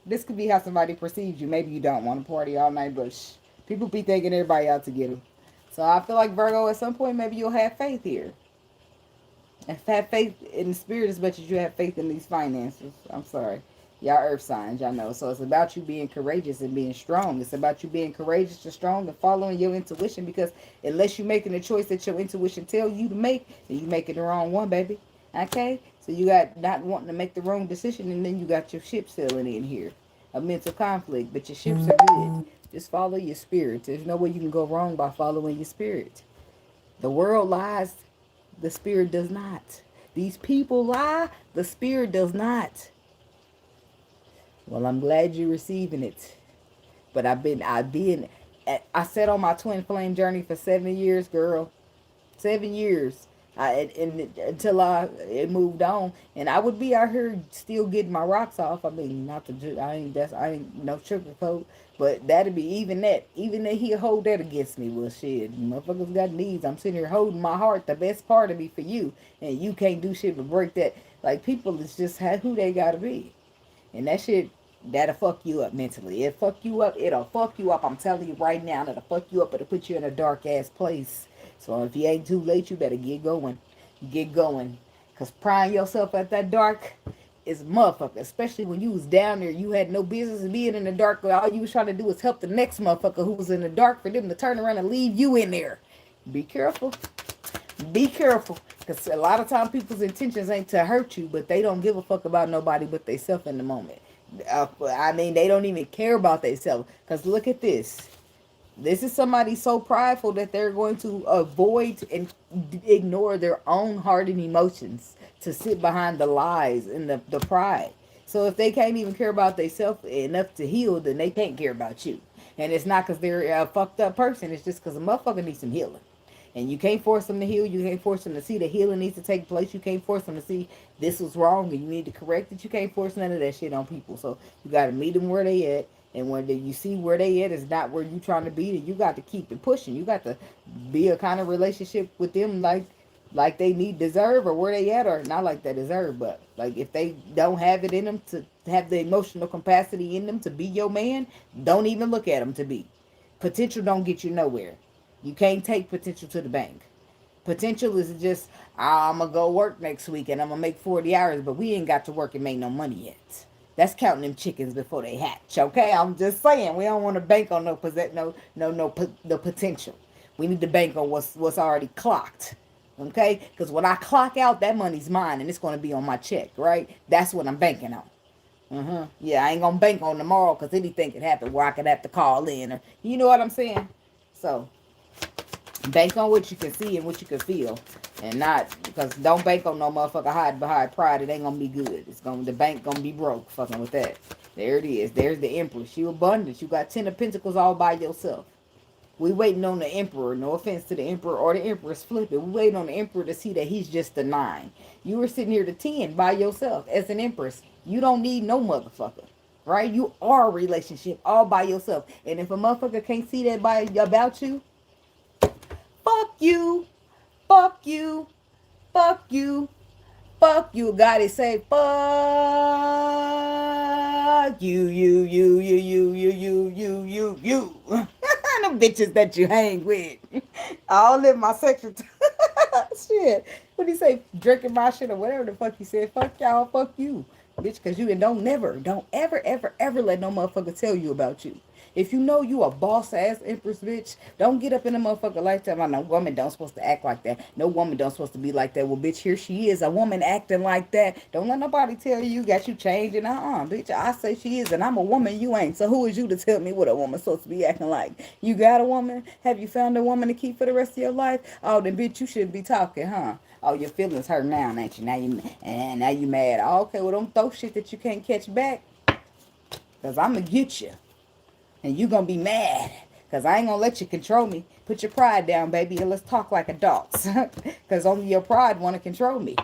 This could be how somebody perceives you. Maybe you don't want to party all night, but people be thinking everybody out to get them. So I feel like Virgo, at some point, maybe you'll have faith here. And have faith in the spirit as much as you have faith in these finances. I'm sorry. Y'all earth signs, y'all know. So it's about you being courageous and being strong. It's about you being courageous and strong and following your intuition because unless you're making a choice that your intuition tells you to make, then you're making the wrong one, baby. Okay? So you got not wanting to make the wrong decision and then you got your ship sailing in here. A mental conflict, but your ships are good. Just follow your spirit. There's no way you can go wrong by following your spirit. The world lies, the spirit does not. These people lie, the spirit does not. Well, I'm glad you're receiving it. But I sat on my twin flame journey for 7 years, girl. 7 years. Until it moved on, and I would be out here still getting my rocks off. I mean, not to I ain't no sugarcoat, but that'd be even that he'll hold that against me. Well, shit, motherfuckers got needs. I'm sitting here holding my heart, the best part of me for you, and you can't do shit but break that. Like people, is just who they gotta be, and that shit. That'll fuck you up mentally. It'll fuck you up. It'll fuck you up. I'm telling you right now, that'll fuck you up. It'll put you in a dark ass place. So if you ain't too late, you better get going. Get going. Because prying yourself at that dark is motherfucker. Especially when you was down there. You had no business being in the dark. All you was trying to do was help the next motherfucker who was in the dark for them to turn around and leave you in there. Be careful. Be careful. Because a lot of time people's intentions ain't to hurt you, but they don't give a fuck about nobody but theyself in the moment. I mean, they don't even care about themselves. Because look at this. This is somebody so prideful that they're going to avoid and ignore their own heart and emotions to sit behind the lies and the pride. So if they can't even care about themselves enough to heal, then they can't care about you. And it's not because they're a fucked up person. It's just because a motherfucker needs some healing. And you can't force them to heal. You can't force them to see the healing needs to take place. You can't force them to see this was wrong and you need to correct it. You can't force none of that shit on people. So you got to meet them where they at. And when you see where they at is not where you trying to be, then you got to keep it pushing. You got to be a kind of relationship with them like they need deserve or where they at or not like they deserve, but like if they don't have it in them to have the emotional capacity in them to be your man, don't even look at them to be. Potential don't get you nowhere. You can't take potential to the bank. Potential is just, I'm going to go work next week and I'm going to make 40 hours, but we ain't got to work and make no money yet. That's counting them chickens before they hatch, okay? I'm just saying, we don't want to bank on the potential. We need to bank on what's already clocked, okay? Because when I clock out, that money's mine and it's going to be on my check, right? That's what I'm banking on. Yeah, I ain't gonna bank on tomorrow because anything could happen where I could have to call in, or you know what I'm saying. So bank on what you can see and what you can feel, and not because don't bank on no motherfucker hiding behind pride. It ain't gonna be good. It's gonna the bank gonna be broke. Fucking with that. There it is. There's the Empress. You abundance. You got 10 of Pentacles all by yourself. We waiting on the Emperor. No offense to the Emperor or the Empress flipping. We waiting on the Emperor to see that he's just a 9. You were sitting here to 10 by yourself as an Empress. You don't need no motherfucker. Right? You are a relationship all by yourself. And if a motherfucker can't see that by about you, fuck you. Fuck you. Fuck you. Fuck you. God is say fuck you. Them bitches that you hang with. All in my section. Shit. What do you say? Drinking my shit or whatever the fuck you said. Fuck y'all. Fuck you. Bitch, because you and don't ever let no motherfucker tell you about you. If you know you a boss ass empress bitch, don't get up in a motherfucker lifetime. I know woman don't supposed to act like that. No woman don't supposed to be like that. Well, bitch, here she is, a woman acting like that. Don't let nobody tell you got you changing. Bitch, I say she is, and I'm a woman. You ain't. So who is you to tell me what a woman's supposed to be acting like? You got a woman? Have you found a woman to keep for the rest of your life? Oh, then bitch, you shouldn't be talking, huh? Oh, your feelings hurt now, ain't you? Now you mad. Oh, okay, well don't throw shit that you can't catch back, cause I'ma get you. And you gonna be mad because I ain't gonna let you control me. Put your pride down, baby, and let's talk like adults. Because only your pride want to control me.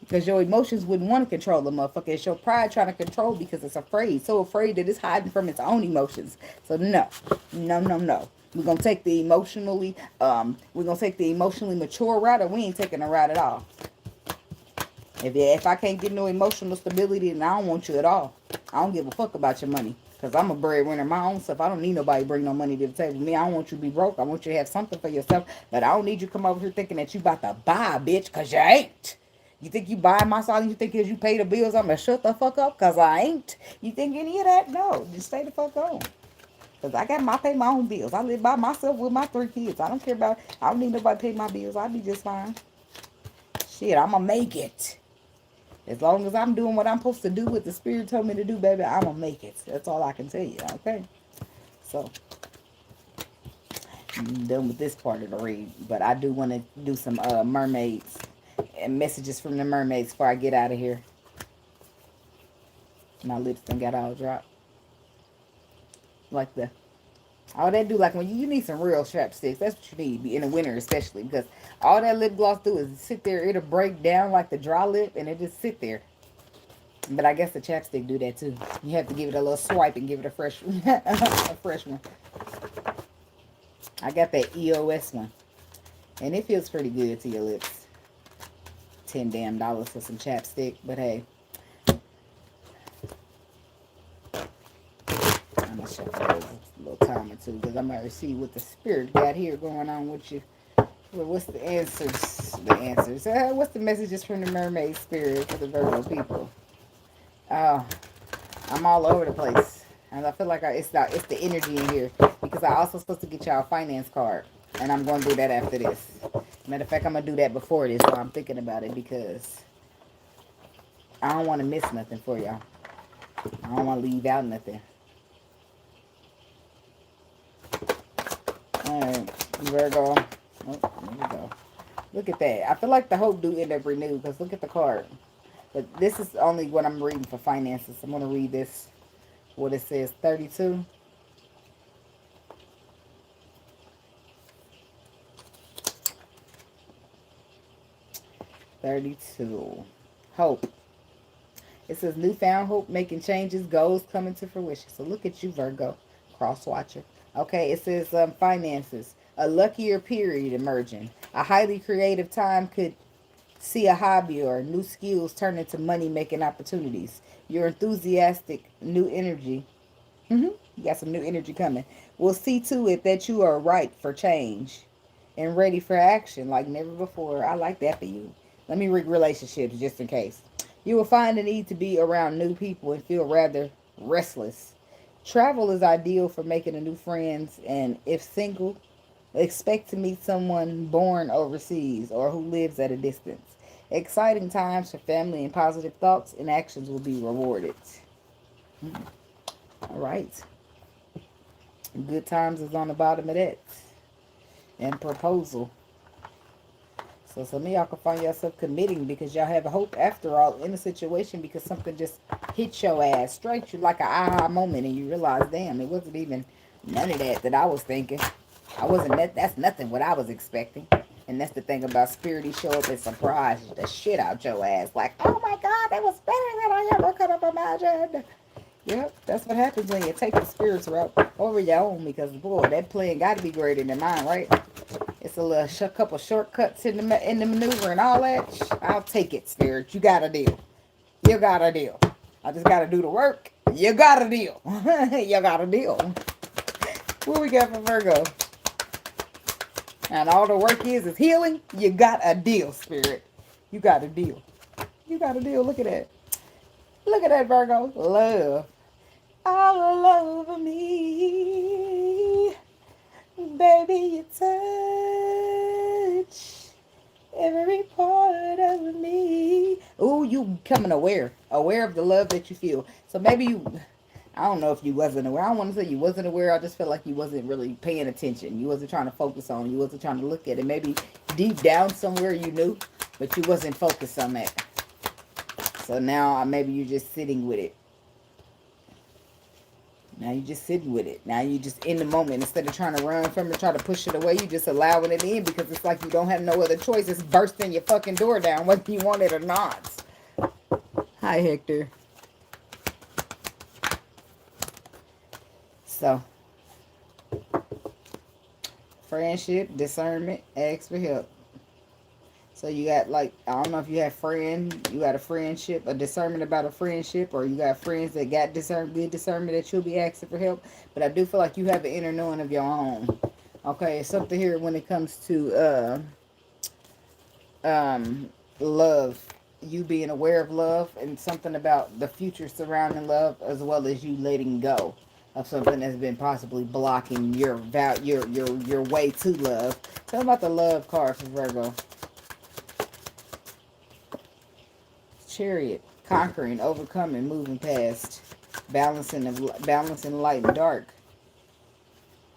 Because your emotions wouldn't want to control the motherfucker. It's your pride trying to control because it's afraid. So afraid that it's hiding from its own emotions. So no. No. We're gonna take the emotionally mature route, or we ain't taking a route at all. If I can't get no emotional stability, then I don't want you at all. I don't give a fuck about your money. Because I'm a breadwinner my own self. I don't need nobody to bring no money to the table. Me, I don't want you to be broke. I want you to have something for yourself. But I don't need you to come over here thinking that you about to buy, bitch, because you ain't. You think you buying my salary? You think because you pay the bills, I'm going to shut the fuck up? Because I ain't. You think any of that? No. Just stay the fuck home. Because I pay my own bills. I live by myself with my 3 kids. I don't care about, I don't need nobody to pay my bills. I'll be just fine. Shit, I'm going to make it. As long as I'm doing what I'm supposed to do, what the spirit told me to do, baby, I'm going to make it. That's all I can tell you, okay? So, I'm done with this part of the read. But I do want to do some mermaids and messages from the mermaids before I get out of here. My lips done got all dropped. Like the... All that do, like when you need some real chapsticks, that's what you need, in the winter especially, because all that lip gloss do is sit there, it'll break down like the dry lip, and it just sit there. But I guess the chapstick do that too. You have to give it a little swipe and give it a fresh a fresh one. I got that EOS one, and it feels pretty good to your lips. $10 damn for some chapstick, but hey. I'm gonna shut for a little time or two because I'm gonna see what the spirit got here going on with you. Well, what's the answers? What's the messages from the mermaid spirit for the Virgo people? I'm all over the place, and I feel like it's the energy in here because I also supposed to get y'all a finance card, and I'm gonna do that after this. Matter of fact, I'm gonna do that before this while I'm thinking about it because I don't want to miss nothing for y'all. I don't want to leave out nothing. Alright, Virgo. Oh, there we go. Look at that. I feel like the hope do end up renewed because look at the card. But this is only what I'm reading for finances. I'm going to read this, what it says, 32. Hope. It says newfound hope, making changes, goals coming to fruition. So look at you, Virgo, cross watcher. Okay, it says finances. A luckier period emerging. A highly creative time could see a hobby or new skills turn into money-making opportunities. Your enthusiastic new energy. You got some new energy coming. We'll see to it that you are ripe for change and ready for action like never before. I like that for you. Let me read relationships just in case. You will find the need to be around new people and feel rather restless. Travel is ideal for making a new friends, and if single, expect to meet someone born overseas or who lives at a distance. Exciting times for family and positive thoughts and actions will be rewarded. All right. Good times is on the bottom of that. And proposal. So some of y'all can find yourself committing because y'all have hope after all in a situation because something just hit your ass, straight you like an aha moment, and you realize, damn, it wasn't even none of that I was thinking. I wasn't that's nothing what I was expecting. And that's the thing about spirit, he show up and surprise the shit out your ass. Like, oh my God, that was better than I ever could have imagined. Yep, that's what happens when you take the spirits route over your own because, boy, that plan got to be greater than mine, right? It's a little couple shortcuts in the maneuver and all that. I'll take it, spirit. You got a deal. You got a deal. I just got to do the work. You got a deal. You got a deal. What we got for Virgo? And all the work is healing. You got a deal, spirit. You got a deal. You got a deal. Look at that. Look at that, Virgo. Love. All over me. Baby, you touch every part of me. Ooh, you becoming aware of the love that you feel. So maybe I don't know if you wasn't aware. I don't want to say you wasn't aware. I just feel like you wasn't really paying attention. You wasn't trying to focus on. You wasn't trying to look at it. Maybe deep down somewhere you knew, but you wasn't focused on that. So now maybe you're just sitting with it. Now you just sitting with it. Now you just in the moment. Instead of trying to run from it, try to push it away, you just allowing it in because it's like you don't have no other choice. It's bursting your fucking door down whether you want it or not. Hi, Hector. So, friendship, discernment, ask for help. So you got like, I don't know if you have you got a friendship, a discernment about a friendship, or you got friends that got good discernment that you'll be asking for help. But I do feel like you have an inner knowing of your own. Okay, it's something here when it comes to love. You being aware of love and something about the future surrounding love as well as you letting go of something that's been possibly blocking your way to love. Tell me about the love card for Virgo. Chariot, conquering, overcoming, moving past, balancing light and dark.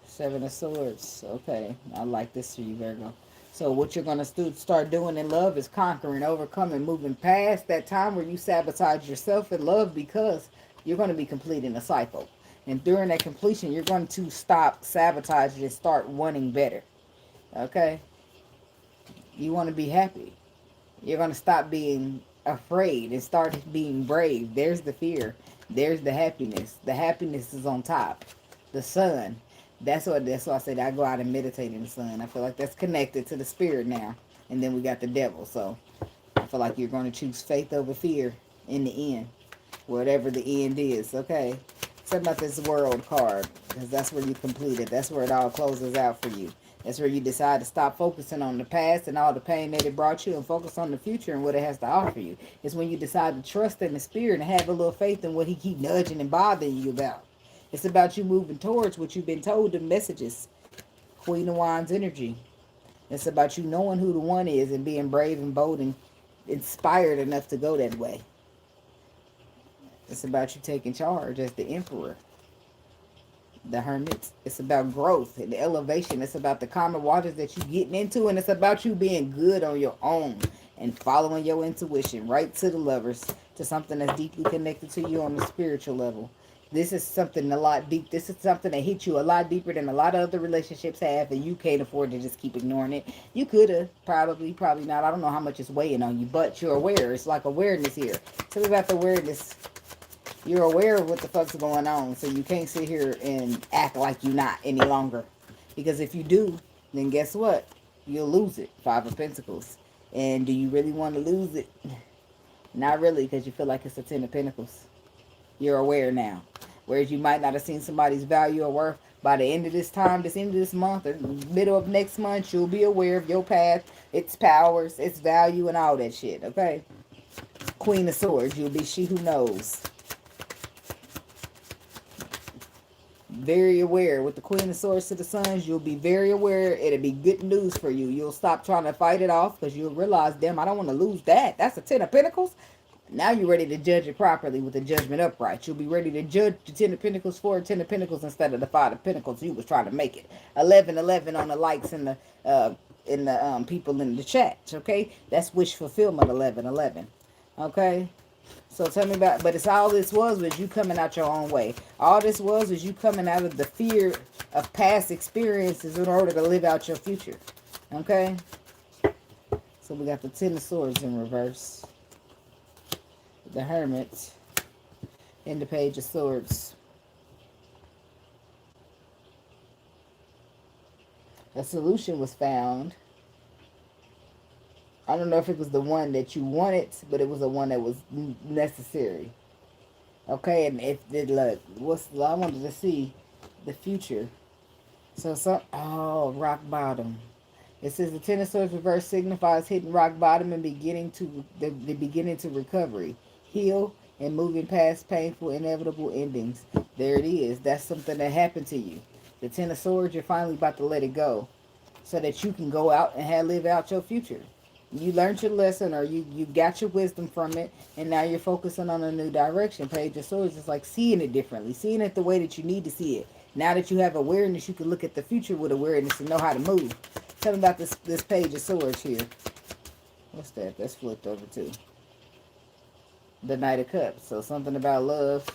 Seven of Swords. Okay, I like this for you, Virgo. So what you're going to start doing in love is conquering, overcoming, moving past that time where you sabotage yourself in love because you're going to be completing a cycle. And during that completion, you're going to stop sabotaging and start wanting better. Okay? You want to be happy. You're going to stop being afraid and start being brave. There's the fear. There's the happiness. The happiness is on top. The sun. That's why I said I go out and meditate in the sun. I feel like that's connected to the spirit now. And then we got the devil. So I feel like you're going to choose faith over fear in the end. Whatever the end is. Okay? Something about this world card. Because that's where you complete it. That's where it all closes out for you. That's where you decide to stop focusing on the past and all the pain that it brought you and focus on the future and what it has to offer you. It's when you decide to trust in the spirit and have a little faith in what he keep nudging and bothering you about. It's about you moving towards what you've been told, the messages. Queen of Wands energy. It's about you knowing who the one is and being brave and bold and inspired enough to go that way. It's about you taking charge as the emperor. The Hermit. It's about growth and elevation. It's about the common waters that you're getting into, and it's about you being good on your own and following your intuition right to the Lovers, to something that's deeply connected to you on the spiritual level. This is something a lot deep. This is something that hits you a lot deeper than a lot of other relationships have, and you can't afford to just keep ignoring it. You could have, probably not. I don't know how much it's weighing on you, but you're aware. It's like awareness here. Tell me about the awareness. You're aware of what the fuck's going on, so you can't sit here and act like you're not any longer. Because if you do, then guess what? You'll lose it. Five of Pentacles. And do you really want to lose it? Not really, because you feel like it's a Ten of Pentacles. You're aware now. Whereas you might not have seen somebody's value or worth. By the end of this time, this end of this month, or middle of next month, you'll be aware of your path, its powers, its value, and all that shit, okay? Queen of Swords. You'll be she who knows. Very aware. With the Queen of Swords to the Suns, you'll be very aware. It'll be good news for you. You'll stop trying to fight it off because you'll realize, damn, I don't want to lose that. That's a Ten of Pentacles. Now you're ready to judge it properly with the judgment upright. You'll be ready to judge the Ten of Pentacles for Ten of Pentacles instead of the Five of Pentacles. You was trying to make it 11-11 on the likes and the people in the chat. Okay, that's wish fulfillment 11-11. Okay. So tell me about, but it's all this was you coming out your own way. All this was you coming out of the fear of past experiences in order to live out your future. Okay? So we got the Ten of Swords in reverse. The Hermit. And the Page of Swords. A solution was found. I don't know if it was the one that you wanted, but it was the one that was necessary. Okay, and if it look, I wanted to see the future. So oh, rock bottom. It says the Ten of Swords reverse signifies hitting rock bottom and beginning to the beginning to recovery, heal, and moving past painful, inevitable endings. There it is. That's something that happened to you. The Ten of Swords, you're finally about to let it go, so that you can go out and live out your future. You learned your lesson, or you got your wisdom from it, and now you're focusing on a new direction. Page of Swords is like seeing it differently, seeing it the way that you need to see it. Now that you have awareness, you can look at the future with awareness and know how to move. Tell me about this Page of Swords here. What's that? That's flipped over to the Knight of Cups. So something about love.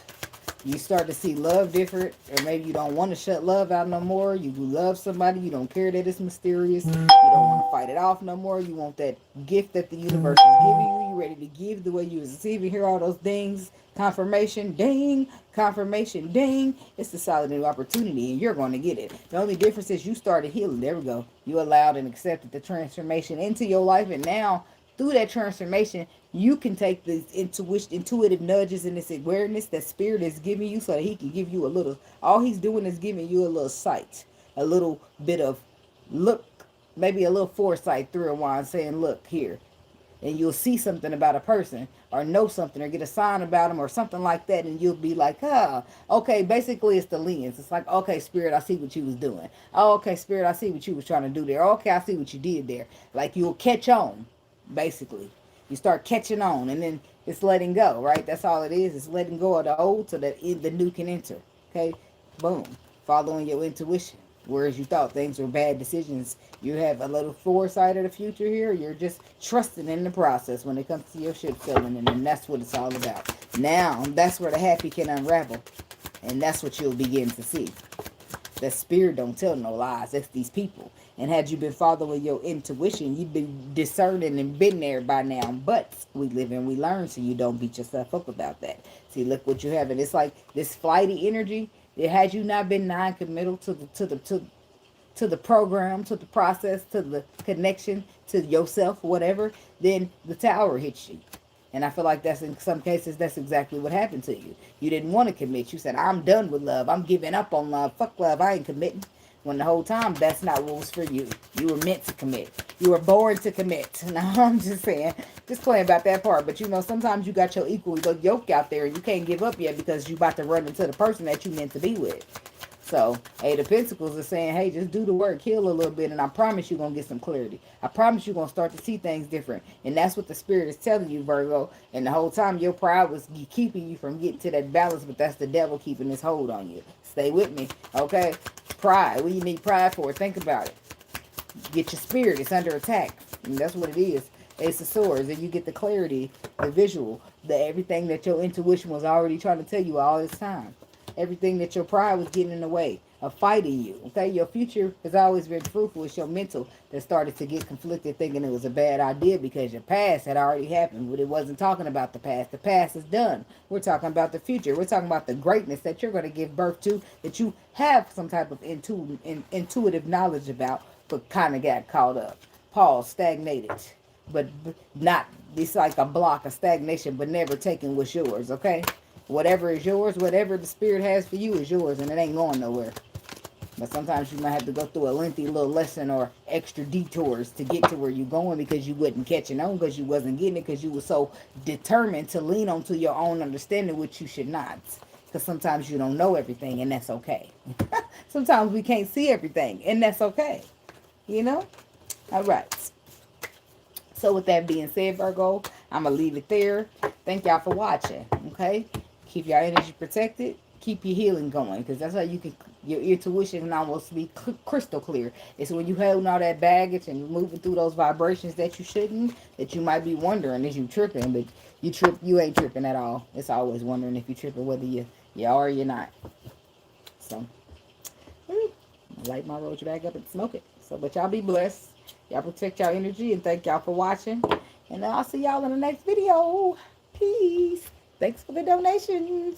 You start to see love different, or maybe you don't want to shut love out no more. You love somebody, you don't care that it's mysterious. You don't want to fight it off no more. You want that gift that the universe is giving you. You're ready to give the way you receive. You hear all those dings, confirmation, ding, confirmation, ding. It's a solid new opportunity, and you're going to get it. The only difference is you started healing. There we go. You allowed and accepted the transformation into your life, and now through that transformation, you can take these intuitive nudges and this awareness that spirit is giving you, so that he can give you a little, all he's doing is giving you a little sight, a little bit of look, maybe a little foresight through a wand saying, look here. And you'll see something about a person, or know something, or get a sign about them, or something like that, and you'll be like, okay, basically it's the lens. It's like, okay, spirit, I see what you was doing. Oh, okay, spirit, I see what you was trying to do there. Okay, I see what you did there. Like, you'll catch on. Basically, you start catching on, and then it's letting go, right? That's all it is. It's letting go of the old so that the new can enter. Okay, boom, following your intuition. Whereas you thought things were bad decisions, you have a little foresight of the future here. You're just trusting in the process when it comes to your ship sailing, and then that's what it's all about. Now that's where the happy can unravel, and that's what you'll begin to see. That spirit don't tell no lies. It's these people. And had you been following your intuition, you'd be discerning and been there by now. But we live and we learn, so you don't beat yourself up about that. See, look what you have. And it's like this flighty energy. It had you not been non-committal to the program, to the process, to the connection, to yourself, whatever, then the tower hits you. And I feel like that's, in some cases, that's exactly what happened to you. You didn't want to commit. You said, I'm done with love. I'm giving up on love. Fuck love. I ain't committing. When the whole time, that's not what was for you. You were meant to commit. You were born to commit. Now, I'm just saying, just playing about that part. But, you know, sometimes you got your equal yoke out there, and you can't give up yet because you about to run into the person that you meant to be with. So, Eight of Pentacles is saying, hey, just do the work, heal a little bit, and I promise you're going to get some clarity. I promise you're going to start to see things different. And that's what the spirit is telling you, Virgo. And the whole time, your pride was keeping you from getting to that balance, but that's the devil keeping his hold on you. Stay with me, okay? Pride. What do you need pride for? Think about it. Get your spirit. It's under attack. And that's what it is. Ace of Swords. And you get the clarity, the visual, everything that your intuition was already trying to tell you all this time. Everything that your pride was getting in the way of fighting you. Okay, your future has always been fruitful. It's your mental that started to get conflicted, thinking it was a bad idea because your past had already happened. But it wasn't talking about the past. The past is done. We're talking about the future. We're talking about the greatness that you're going to give birth to, that you have some type of intuitive knowledge about, but kind of got caught up. Paused, stagnated, but not. It's like a block of stagnation, but never taking what's yours. Okay. Whatever is yours, whatever the spirit has for you is yours, and it ain't going nowhere. But sometimes you might have to go through a lengthy little lesson or extra detours to get to where you're going, because you wasn't catching on, because you wasn't getting it, because you were so determined to lean onto your own understanding, which you should not. Because sometimes you don't know everything, and that's okay. Sometimes we can't see everything, and that's okay. You know? All right. So with that being said, Virgo, I'm going to leave it there. Thank y'all for watching. Okay? Keep your energy protected. Keep your healing going. Because that's how you can, your intuition can almost be crystal clear. It's when you holding all that baggage and moving through those vibrations that you shouldn't, that you might be wondering, is you tripping? But you ain't tripping at all. It's always wondering if you tripping, whether you are or you're not. So, light my roach back up and smoke it. So, but y'all be blessed. Y'all protect y'all energy, and thank y'all for watching. And I'll see y'all in the next video. Peace. Thanks for the donations.